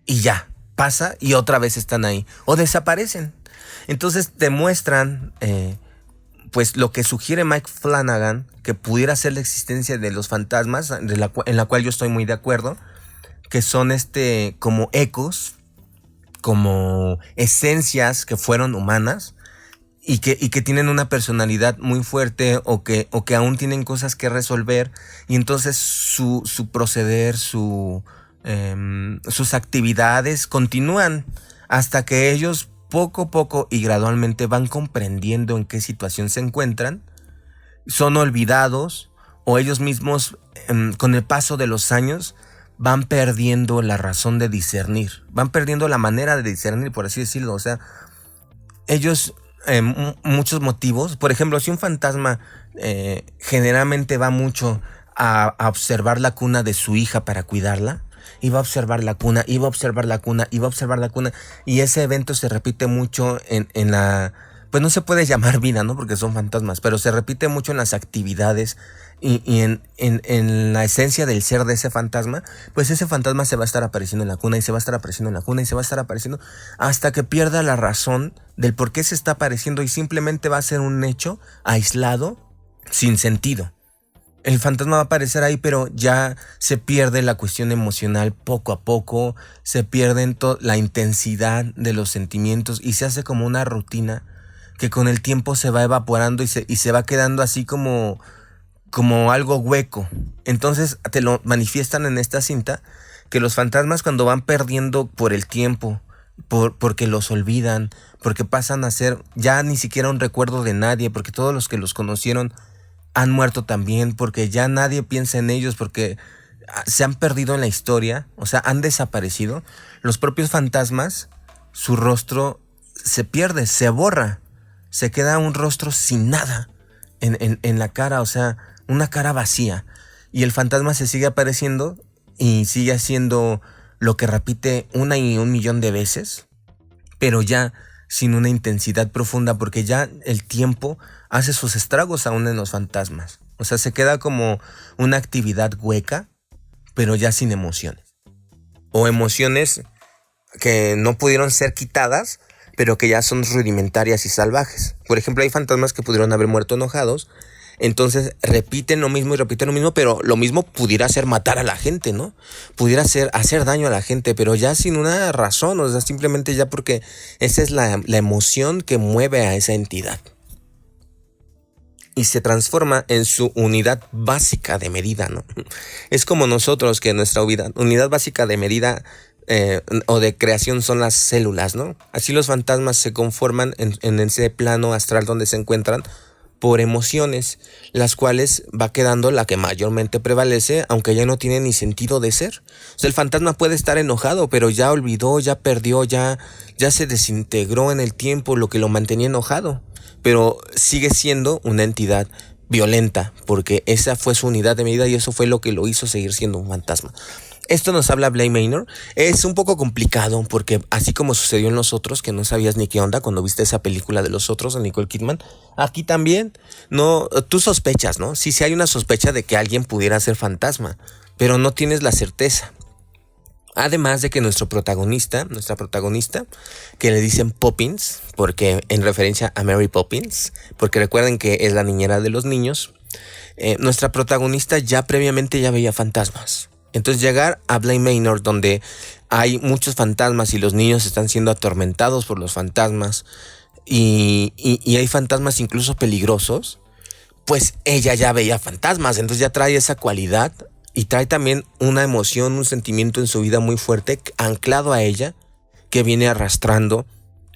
Y ya, pasa y otra vez están ahí. O desaparecen. Entonces te muestran pues lo que sugiere Mike Flanagan, que pudiera ser la existencia de los fantasmas, en la cual yo estoy muy de acuerdo, que son como ecos, como esencias que fueron humanas y que tienen una personalidad muy fuerte o que aún tienen cosas que resolver, y entonces su proceder, sus actividades continúan hasta que ellos poco a poco y gradualmente van comprendiendo en qué situación se encuentran, son olvidados o ellos mismos con el paso de los años van perdiendo la razón de discernir, van perdiendo la manera de discernir, por así decirlo. O sea, ellos muchos motivos, por ejemplo, si un fantasma generalmente va mucho a observar la cuna de su hija para cuidarla, iba a observar la cuna, iba a observar la cuna, iba a observar la cuna, y ese evento se repite mucho en la, pues no se puede llamar vida, ¿no? Porque son fantasmas, pero se repite mucho en las actividades y en la esencia del ser de ese fantasma. Pues ese fantasma se va a estar apareciendo en la cuna y se va a estar apareciendo en la cuna y se va a estar apareciendo hasta que pierda la razón del por qué se está apareciendo y simplemente va a ser un hecho aislado, sin sentido. El fantasma va a aparecer ahí, pero ya se pierde la cuestión emocional poco a poco, se pierde la intensidad de los sentimientos y se hace como una rutina que con el tiempo se va evaporando y se va quedando así como algo hueco. Entonces te lo manifiestan en esta cinta, que los fantasmas cuando van perdiendo por el tiempo, porque los olvidan, porque pasan a ser ya ni siquiera un recuerdo de nadie, porque todos los que los conocieron han muerto también, porque ya nadie piensa en ellos, porque se han perdido en la historia, o sea, han desaparecido. Los propios fantasmas, su rostro se pierde, se borra, se queda un rostro sin nada en la cara, o sea, una cara vacía. Y el fantasma se sigue apareciendo y sigue haciendo lo que repite 1 y 1 millón de veces, pero ya sin una intensidad profunda, porque ya el tiempo hace sus estragos aún en los fantasmas. O sea, se queda como una actividad hueca, pero ya sin emociones. O emociones que no pudieron ser quitadas, pero que ya son rudimentarias y salvajes. Por ejemplo, hay fantasmas que pudieron haber muerto enojados Entonces repiten lo mismo y repiten lo mismo, pero lo mismo pudiera ser matar a la gente, ¿no? Pudiera ser hacer daño a la gente, pero ya sin una razón, o sea, simplemente ya porque esa es la emoción que mueve a esa entidad. Y se transforma en su unidad básica de medida, ¿no? Es como nosotros, que nuestra unidad básica de medida o de creación son las células, ¿no? Así los fantasmas se conforman en ese plano astral donde se encuentran por emociones, las cuales va quedando la que mayormente prevalece, aunque ya no tiene ni sentido de ser. O sea, el fantasma puede estar enojado, pero ya olvidó, ya perdió, ya se desintegró en el tiempo lo que lo mantenía enojado, pero sigue siendo una entidad violenta, porque esa fue su unidad de medida y eso fue lo que lo hizo seguir siendo un fantasma. Esto nos habla Bly Manor. Es un poco complicado porque así como sucedió en Los Otros, que no sabías ni qué onda cuando viste esa película de Los Otros, de Nicole Kidman, aquí también, no, tú sospechas, ¿no? Sí hay una sospecha de que alguien pudiera ser fantasma, pero no tienes la certeza. Además de que nuestra protagonista, que le dicen Poppins, porque en referencia a Mary Poppins, porque recuerden que es la niñera de los niños, nuestra protagonista ya previamente ya veía fantasmas. Entonces llegar a Bly Manor, donde hay muchos fantasmas y los niños están siendo atormentados por los fantasmas y hay fantasmas incluso peligrosos, pues ella ya veía fantasmas, entonces ya trae esa cualidad y trae también una emoción, un sentimiento en su vida muy fuerte anclado a ella, que viene arrastrando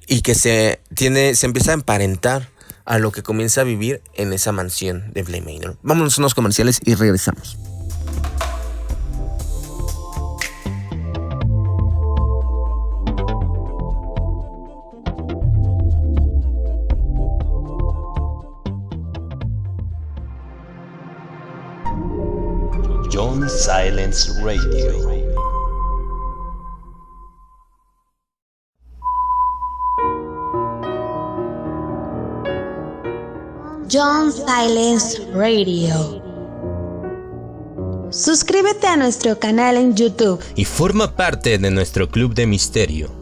y que se empieza a emparentar a lo que comienza a vivir en esa mansión de Bly Manor. Vámonos a unos comerciales y regresamos. John Silence Radio. John Silence Radio. Suscríbete a nuestro canal en YouTube y forma parte de nuestro club de misterio.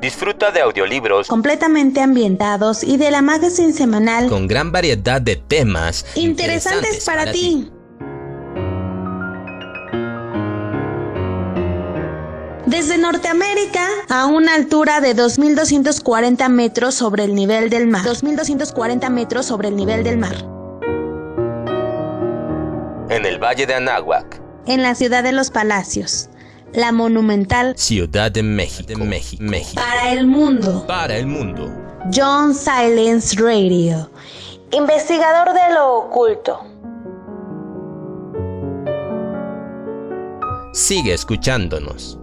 Disfruta de audiolibros completamente ambientados y de la magazine semanal con gran variedad de temas interesantes para ti. Desde Norteamérica, a una altura de 2.240 metros sobre el nivel del mar. 2.240 metros sobre el nivel del mar. En el Valle de Anáhuac. En la ciudad de los Palacios. La monumental Ciudad de México. Para el mundo. John Silence Radio. Investigador de lo oculto. Sigue escuchándonos.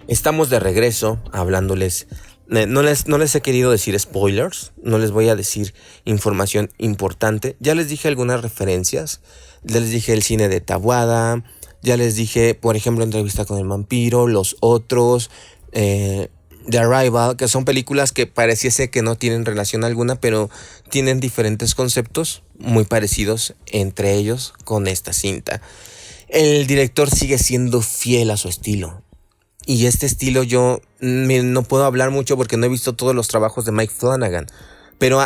Estamos de regreso hablándoles. No les he querido decir spoilers, no les voy a decir información importante. Ya les dije algunas referencias, ya les dije el cine de Taboada, ya les dije, por ejemplo, Entrevista con el vampiro, Los Otros, The Arrival, que son películas que pareciese que no tienen relación alguna, pero tienen diferentes conceptos muy parecidos entre ellos con esta cinta. El director sigue siendo fiel a su estilo. Y este estilo yo no puedo hablar mucho porque no he visto todos los trabajos de Mike Flanagan, pero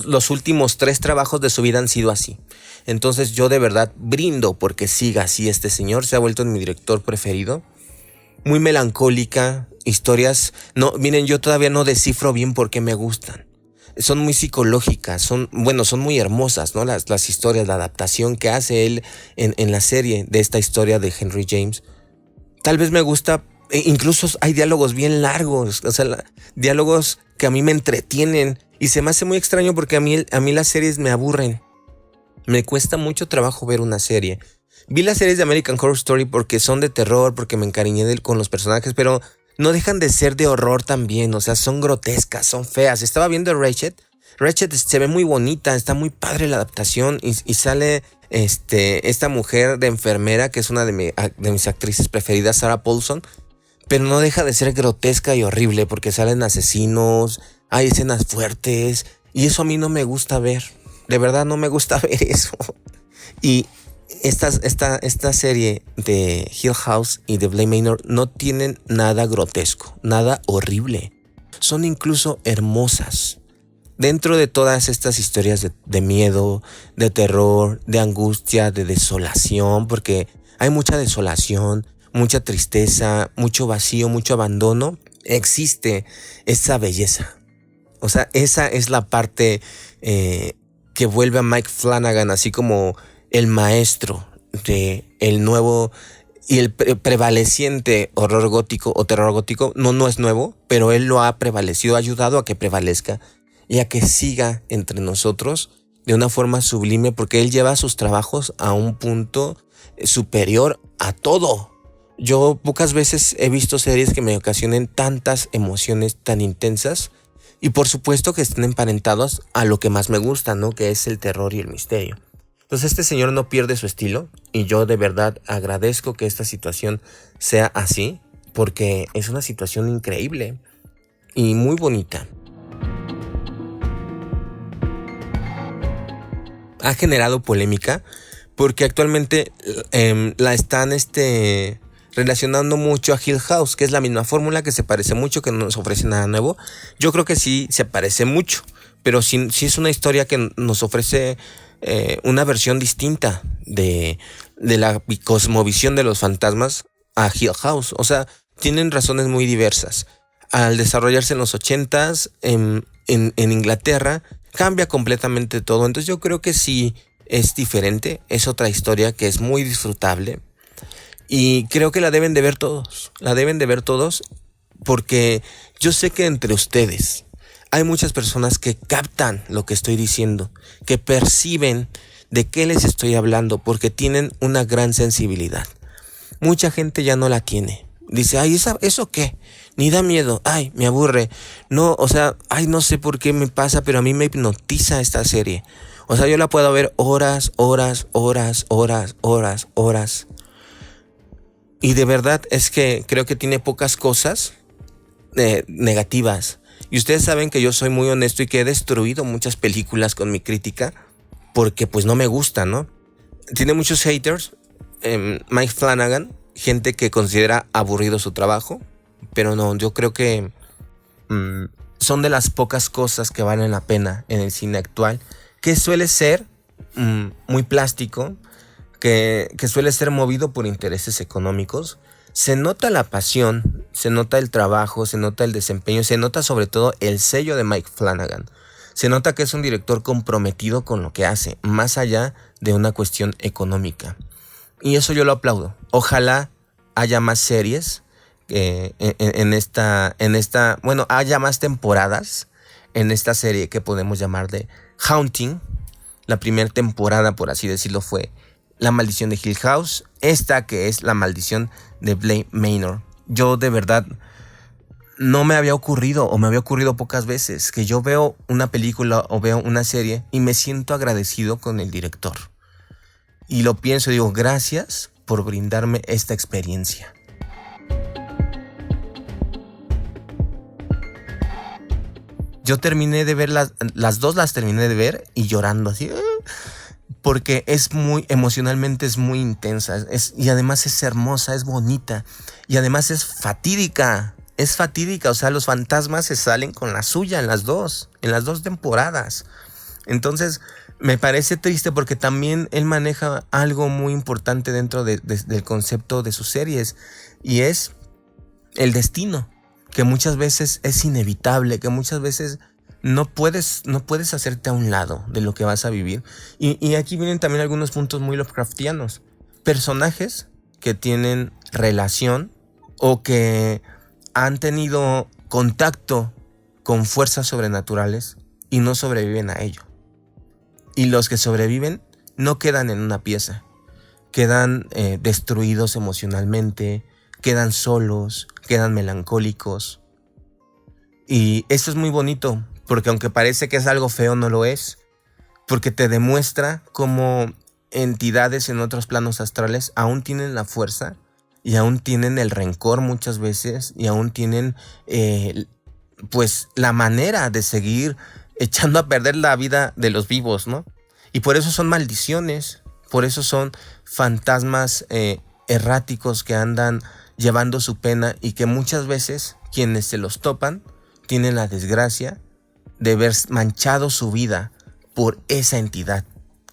los últimos 3 trabajos de su vida han sido así. Entonces yo de verdad brindo porque siga así este señor, se ha vuelto mi director preferido. Muy melancólica, historias, miren, yo todavía no descifro bien por qué me gustan. Son muy psicológicas, son muy hermosas, ¿no? Las historias, la adaptación que hace él en la serie de esta historia de Henry James. Tal vez me gusta. Incluso hay diálogos bien largos, o sea, diálogos que a mí me entretienen y se me hace muy extraño porque a mí las series me aburren. Me cuesta mucho trabajo ver una serie. Vi las series de American Horror Story porque son de terror, porque me encariñé con los personajes, pero no dejan de ser de horror también, o sea, son grotescas, son feas. Estaba viendo Ratched se ve muy bonita, está muy padre la adaptación y sale esta mujer de enfermera que es una de mis actrices preferidas, Sarah Paulson, pero no deja de ser grotesca y horrible porque salen asesinos, hay escenas fuertes y eso a mí no me gusta ver, de verdad no me gusta ver eso. Y esta serie de Hill House y de Bly Manor no tienen nada grotesco, nada horrible. Son incluso hermosas. Dentro de todas estas historias de miedo, de terror, de angustia, de desolación, porque hay mucha desolación, mucha tristeza, mucho vacío, mucho abandono, existe esa belleza. O sea, esa es la parte que vuelve a Mike Flanagan así como el maestro de el nuevo y el prevaleciente horror gótico o terror gótico. No es nuevo, pero él lo ha prevalecido, ha ayudado a que prevalezca y a que siga entre nosotros de una forma sublime, porque él lleva sus trabajos a un punto superior a todo. Yo pocas veces he visto series que me ocasionen tantas emociones tan intensas y por supuesto que estén emparentados a lo que más me gusta, ¿no? Que es el terror y el misterio. Entonces este señor no pierde su estilo y yo de verdad agradezco que esta situación sea así, porque es una situación increíble y muy bonita. Ha generado polémica porque actualmente la están relacionando mucho a Hill House, que es la misma fórmula, que se parece mucho, que no nos ofrece nada nuevo. Yo creo que sí se parece mucho, pero sí es una historia que nos ofrece una versión distinta de la cosmovisión de los fantasmas a Hill House. O sea, tienen razones muy diversas. Al desarrollarse en los 80s en Inglaterra, cambia completamente todo. Entonces yo creo que sí es diferente, es otra historia que es muy disfrutable y creo que la deben de ver todos. La deben de ver todos porque yo sé que entre ustedes hay muchas personas que captan lo que estoy diciendo, que perciben de qué les estoy hablando porque tienen una gran sensibilidad. Mucha gente ya no la tiene. Dice, ay, ¿eso qué? Ni da miedo, ay, me aburre. No, o sea, ay, no sé por qué me pasa, pero a mí me hipnotiza esta serie. O sea, yo la puedo ver horas. Y de verdad es que creo que tiene pocas cosas negativas. Y ustedes saben que yo soy muy honesto y que he destruido muchas películas con mi crítica porque pues no me gusta, ¿no? Tiene muchos haters, Mike Flanagan, gente que considera aburrido su trabajo, pero no, yo creo que son de las pocas cosas que valen la pena en el cine actual, que suele ser muy plástico, que suele ser movido por intereses económicos. Se nota la pasión, se nota el trabajo, se nota el desempeño, se nota sobre todo el sello de Mike Flanagan. Se nota que es un director comprometido con lo que hace, más allá de una cuestión económica. Y eso yo lo aplaudo. Ojalá haya más series bueno, haya más temporadas en esta serie que podemos llamar de Haunting. La primera temporada, por así decirlo, fue La Maldición de Hill House. Esta que es La Maldición de Bly Manor. Yo de verdad no me había ocurrido, o me había ocurrido pocas veces, que yo veo una película o veo una serie y me siento agradecido con el director. Y lo pienso y digo, gracias por brindarme esta experiencia. Yo terminé de ver las dos, las terminé de ver y llorando así, porque emocionalmente es muy intensa, y además es hermosa, es bonita, y además es fatídica, o sea, los fantasmas se salen con la suya en las dos temporadas. Entonces me parece triste porque también él maneja algo muy importante dentro del concepto de sus series, y es el destino, que muchas veces es inevitable, que muchas veces no puedes hacerte a un lado de lo que vas a vivir. Y aquí vienen también algunos puntos muy Lovecraftianos. Personajes que tienen relación o que han tenido contacto con fuerzas sobrenaturales y no sobreviven a ello. Y los que sobreviven no quedan en una pieza, quedan destruidos emocionalmente, quedan solos, quedan melancólicos. Y esto es muy bonito porque aunque parece que es algo feo, no lo es, porque te demuestra cómo entidades en otros planos astrales aún tienen la fuerza y aún tienen el rencor muchas veces y aún tienen pues la manera de seguir echando a perder la vida de los vivos, ¿no? Y por eso son maldiciones, por eso son fantasmas erráticos que andan llevando su pena y que muchas veces quienes se los topan tienen la desgracia de haber manchado su vida por esa entidad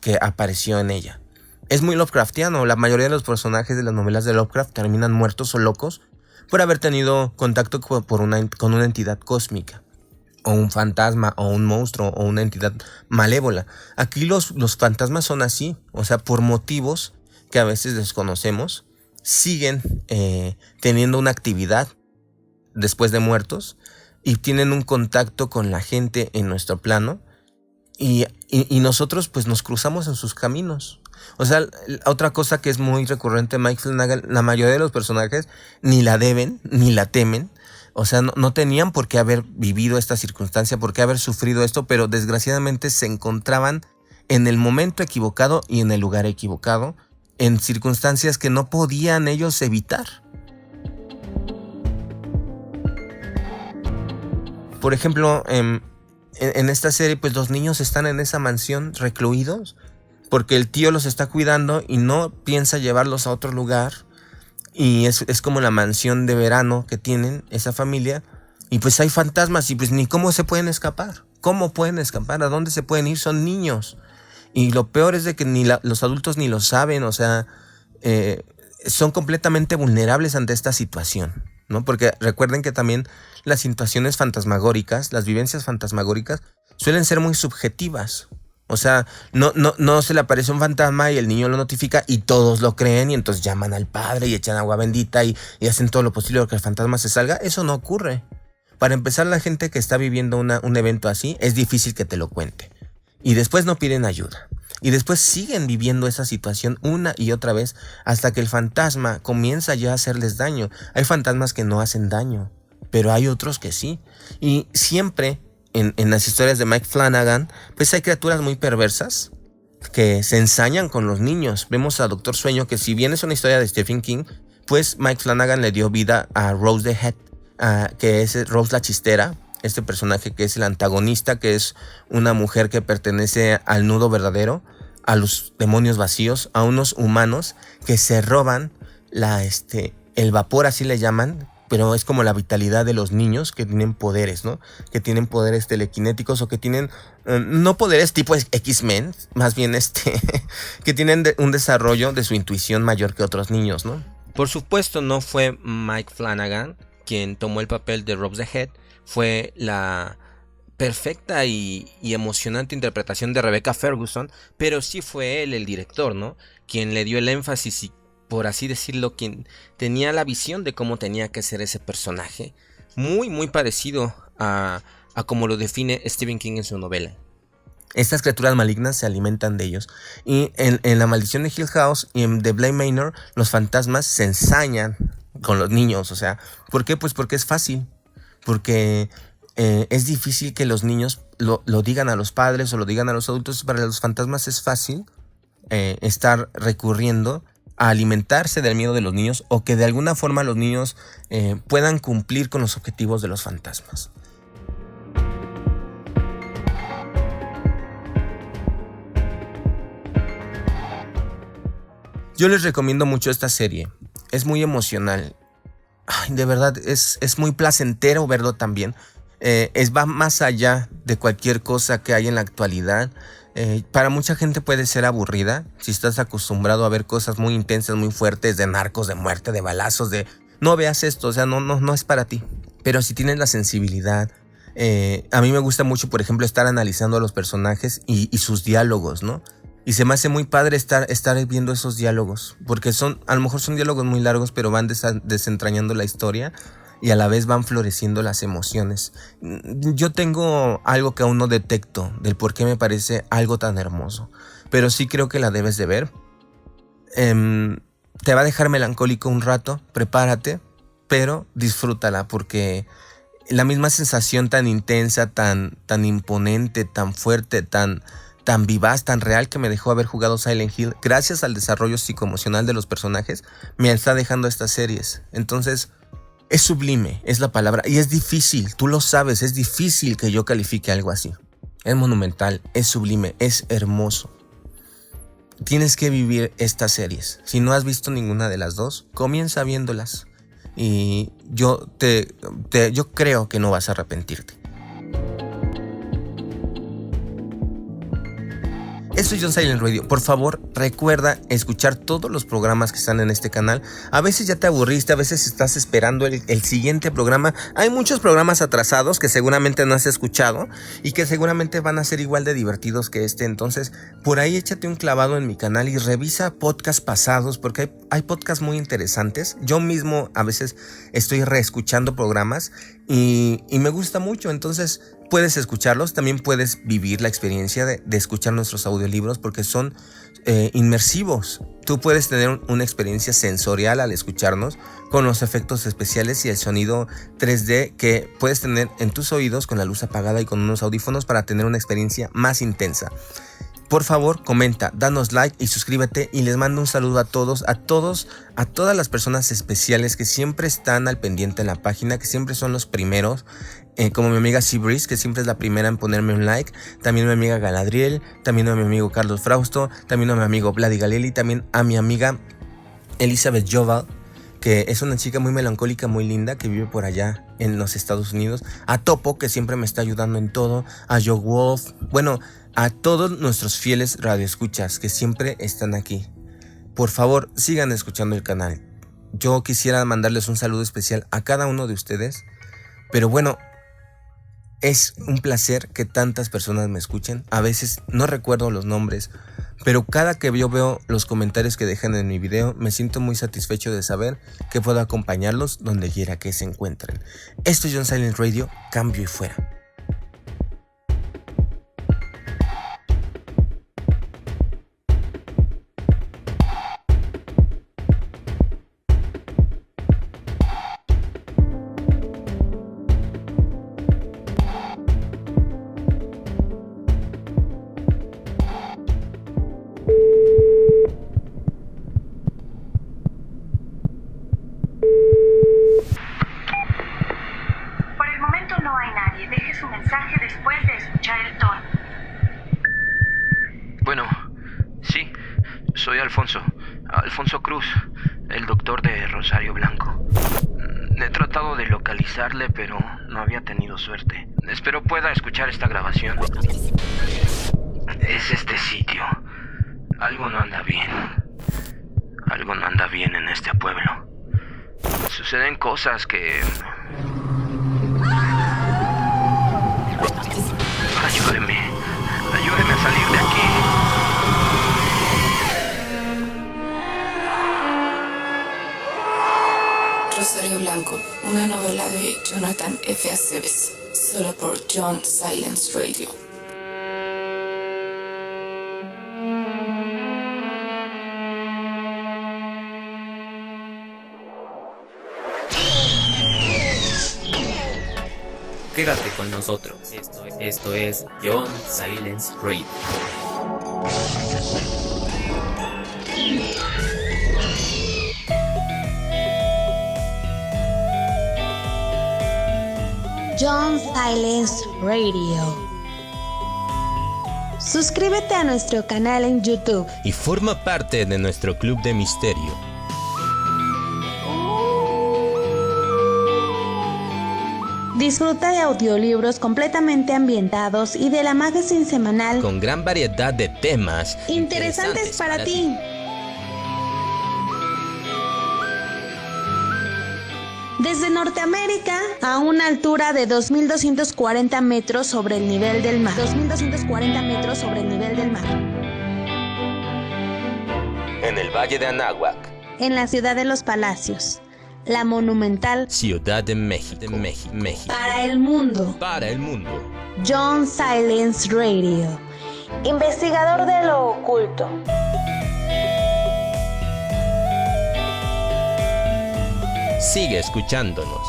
que apareció en ella. Es muy Lovecraftiano. La mayoría de los personajes de las novelas de Lovecraft terminan muertos o locos por haber tenido contacto con una entidad cósmica, o un fantasma, o un monstruo, o una entidad malévola. Aquí los fantasmas son así, o sea, por motivos que a veces desconocemos, siguen teniendo una actividad después de muertos y tienen un contacto con la gente en nuestro plano y nosotros pues nos cruzamos en sus caminos. O sea, otra cosa que es muy recurrente en Mike Flanagan, la mayoría de los personajes ni la deben, ni la temen. O sea, no tenían por qué haber vivido esta circunstancia, por qué haber sufrido esto, pero desgraciadamente se encontraban en el momento equivocado y en el lugar equivocado, en circunstancias que no podían ellos evitar. Por ejemplo, en esta serie, pues los niños están en esa mansión recluidos porque el tío los está cuidando y no piensa llevarlos a otro lugar. Y es como la mansión de verano que tienen esa familia. Y pues hay fantasmas y pues ni cómo se pueden escapar. ¿Cómo pueden escapar? ¿A dónde se pueden ir? Son niños. Y lo peor es de que ni los adultos ni lo saben. O sea, son completamente vulnerables ante esta situación, ¿no? Porque recuerden que también las situaciones fantasmagóricas, las vivencias fantasmagóricas, suelen ser muy subjetivas. O sea, no se le aparece un fantasma y el niño lo notifica y todos lo creen y entonces llaman al padre y echan agua bendita y hacen todo lo posible para que el fantasma se salga. Eso no ocurre. Para empezar, la gente que está viviendo un evento así, es difícil que te lo cuente. Y después no piden ayuda. Y después siguen viviendo esa situación una y otra vez hasta que el fantasma comienza ya a hacerles daño. Hay fantasmas que no hacen daño, pero hay otros que sí. Y siempre en las historias de Mike Flanagan, pues hay criaturas muy perversas que se ensañan con los niños. Vemos a Doctor Sueño, que si bien es una historia de Stephen King, pues Mike Flanagan le dio vida a Rose the Head, que es Rose la Chistera, este personaje que es el antagonista, que es una mujer que pertenece al nudo verdadero, a los demonios vacíos, a unos humanos que se roban el vapor, así le llaman, pero es como la vitalidad de los niños que tienen poderes, ¿no? Que tienen poderes telequinéticos o que tienen, no poderes tipo X-Men, más bien que tienen un desarrollo de su intuición mayor que otros niños, ¿no? Por supuesto no fue Mike Flanagan quien tomó el papel de Rob the Head, fue la perfecta y emocionante interpretación de Rebecca Ferguson, pero sí fue él el director, ¿no? Quien le dio el énfasis y, por así decirlo, quien tenía la visión de cómo tenía que ser ese personaje, muy muy parecido a como lo define Stephen King en su novela. Estas criaturas malignas se alimentan de ellos. Y en La Maldición de Hill House y en The Bly Manor, los fantasmas se ensañan con los niños. O sea, ¿por qué? Pues porque es fácil. Porque es difícil que los niños lo digan a los padres o lo digan a los adultos. Para los fantasmas es fácil estar recurriendo a alimentarse del miedo de los niños o que de alguna forma los niños puedan cumplir con los objetivos de los fantasmas. Yo les recomiendo mucho esta serie. Es muy emocional. Ay, de verdad, es muy placentero verlo también. Va más allá de cualquier cosa que hay en la actualidad. Para mucha gente puede ser aburrida si estás acostumbrado a ver cosas muy intensas, muy fuertes, de narcos, de muerte, de balazos, de no veas esto, o sea, no es para ti. Pero si tienes la sensibilidad, a mí me gusta mucho, por ejemplo, estar analizando a los personajes y sus diálogos, ¿no? Y se me hace muy padre estar viendo esos diálogos, porque a lo mejor son diálogos muy largos, pero van desentrañando la historia y a la vez van floreciendo las emociones. Yo tengo algo que aún no detecto del por qué me parece algo tan hermoso, pero sí creo que la debes de ver. Te va a dejar melancólico un rato, prepárate, pero disfrútala porque la misma sensación tan intensa, tan imponente, tan fuerte, tan vivaz, tan real que me dejó haber jugado Silent Hill, gracias al desarrollo psicoemocional de los personajes, me está dejando estas series. Entonces, es sublime, es la palabra, y es difícil, tú lo sabes, es difícil que yo califique algo así. Es monumental, es sublime, es hermoso. Tienes que vivir estas series. Si no has visto ninguna de las dos, comienza viéndolas. Y yo creo que no vas a arrepentirte. Esto es John Silent Radio. Por favor, recuerda escuchar todos los programas que están en este canal. A veces ya te aburriste, a veces estás esperando el siguiente programa. Hay muchos programas atrasados que seguramente no has escuchado y que seguramente van a ser igual de divertidos que este. Entonces, por ahí échate un clavado en mi canal y revisa podcasts pasados, porque hay podcasts muy interesantes. Yo mismo a veces estoy reescuchando programas y me gusta mucho. Entonces, puedes escucharlos, también puedes vivir la experiencia de escuchar nuestros audiolibros porque son inmersivos. Tú puedes tener una experiencia sensorial al escucharnos con los efectos especiales y el sonido 3D que puedes tener en tus oídos con la luz apagada y con unos audífonos para tener una experiencia más intensa. Por favor, comenta, danos like y suscríbete, y les mando un saludo a todas las personas especiales que siempre están al pendiente en la página, que siempre son los primeros, como mi amiga Seabreeze, que siempre es la primera en ponerme un like, también a mi amiga Galadriel, también a mi amigo Carlos Frausto, también a mi amigo Vladi Galeli, también a mi amiga Elizabeth Joval, que es una chica muy melancólica, muy linda, que vive por allá en los Estados Unidos, a Topo, que siempre me está ayudando en todo, a Joe Wolf, bueno, a todos nuestros fieles radioescuchas que siempre están aquí. Por favor, sigan escuchando el canal. Yo quisiera mandarles un saludo especial a cada uno de ustedes, pero bueno, es un placer que tantas personas me escuchen. A veces no recuerdo los nombres, pero cada que yo veo los comentarios que dejan en mi video, me siento muy satisfecho de saber que puedo acompañarlos donde quiera que se encuentren. Esto es John Silent Radio, cambio y fuera. Alfonso Cruz, el doctor de Rosario Blanco. He tratado de localizarle, pero no había tenido suerte. Espero pueda escuchar esta grabación. Es este sitio. Algo no anda bien. Algo no anda bien en este pueblo. Suceden cosas que... Ayúdeme a salir de aquí. Rosario Blanco, una novela de Jonathan F. Aceves, solo por John Silent Radio. Quédate con nosotros. Esto es John Silent Radio. John Silent Radio. Suscríbete a nuestro canal en YouTube y forma parte de nuestro club de misterio. Disfruta de audiolibros completamente ambientados y de la magazine semanal con gran variedad de temas interesantes para ti. Desde Norteamérica, a una altura de 2.240 metros sobre el nivel del mar. 2.240 metros sobre el nivel del mar. En el Valle de Anáhuac. En la ciudad de los Palacios. La monumental Ciudad de México. Para el mundo. John Silent Radio. Investigador de lo oculto. Sigue escuchándonos.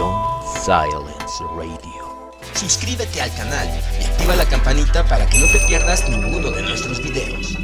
John Silence Radio. Suscríbete al canal y activa la campanita para que no te pierdas ninguno de nuestros videos.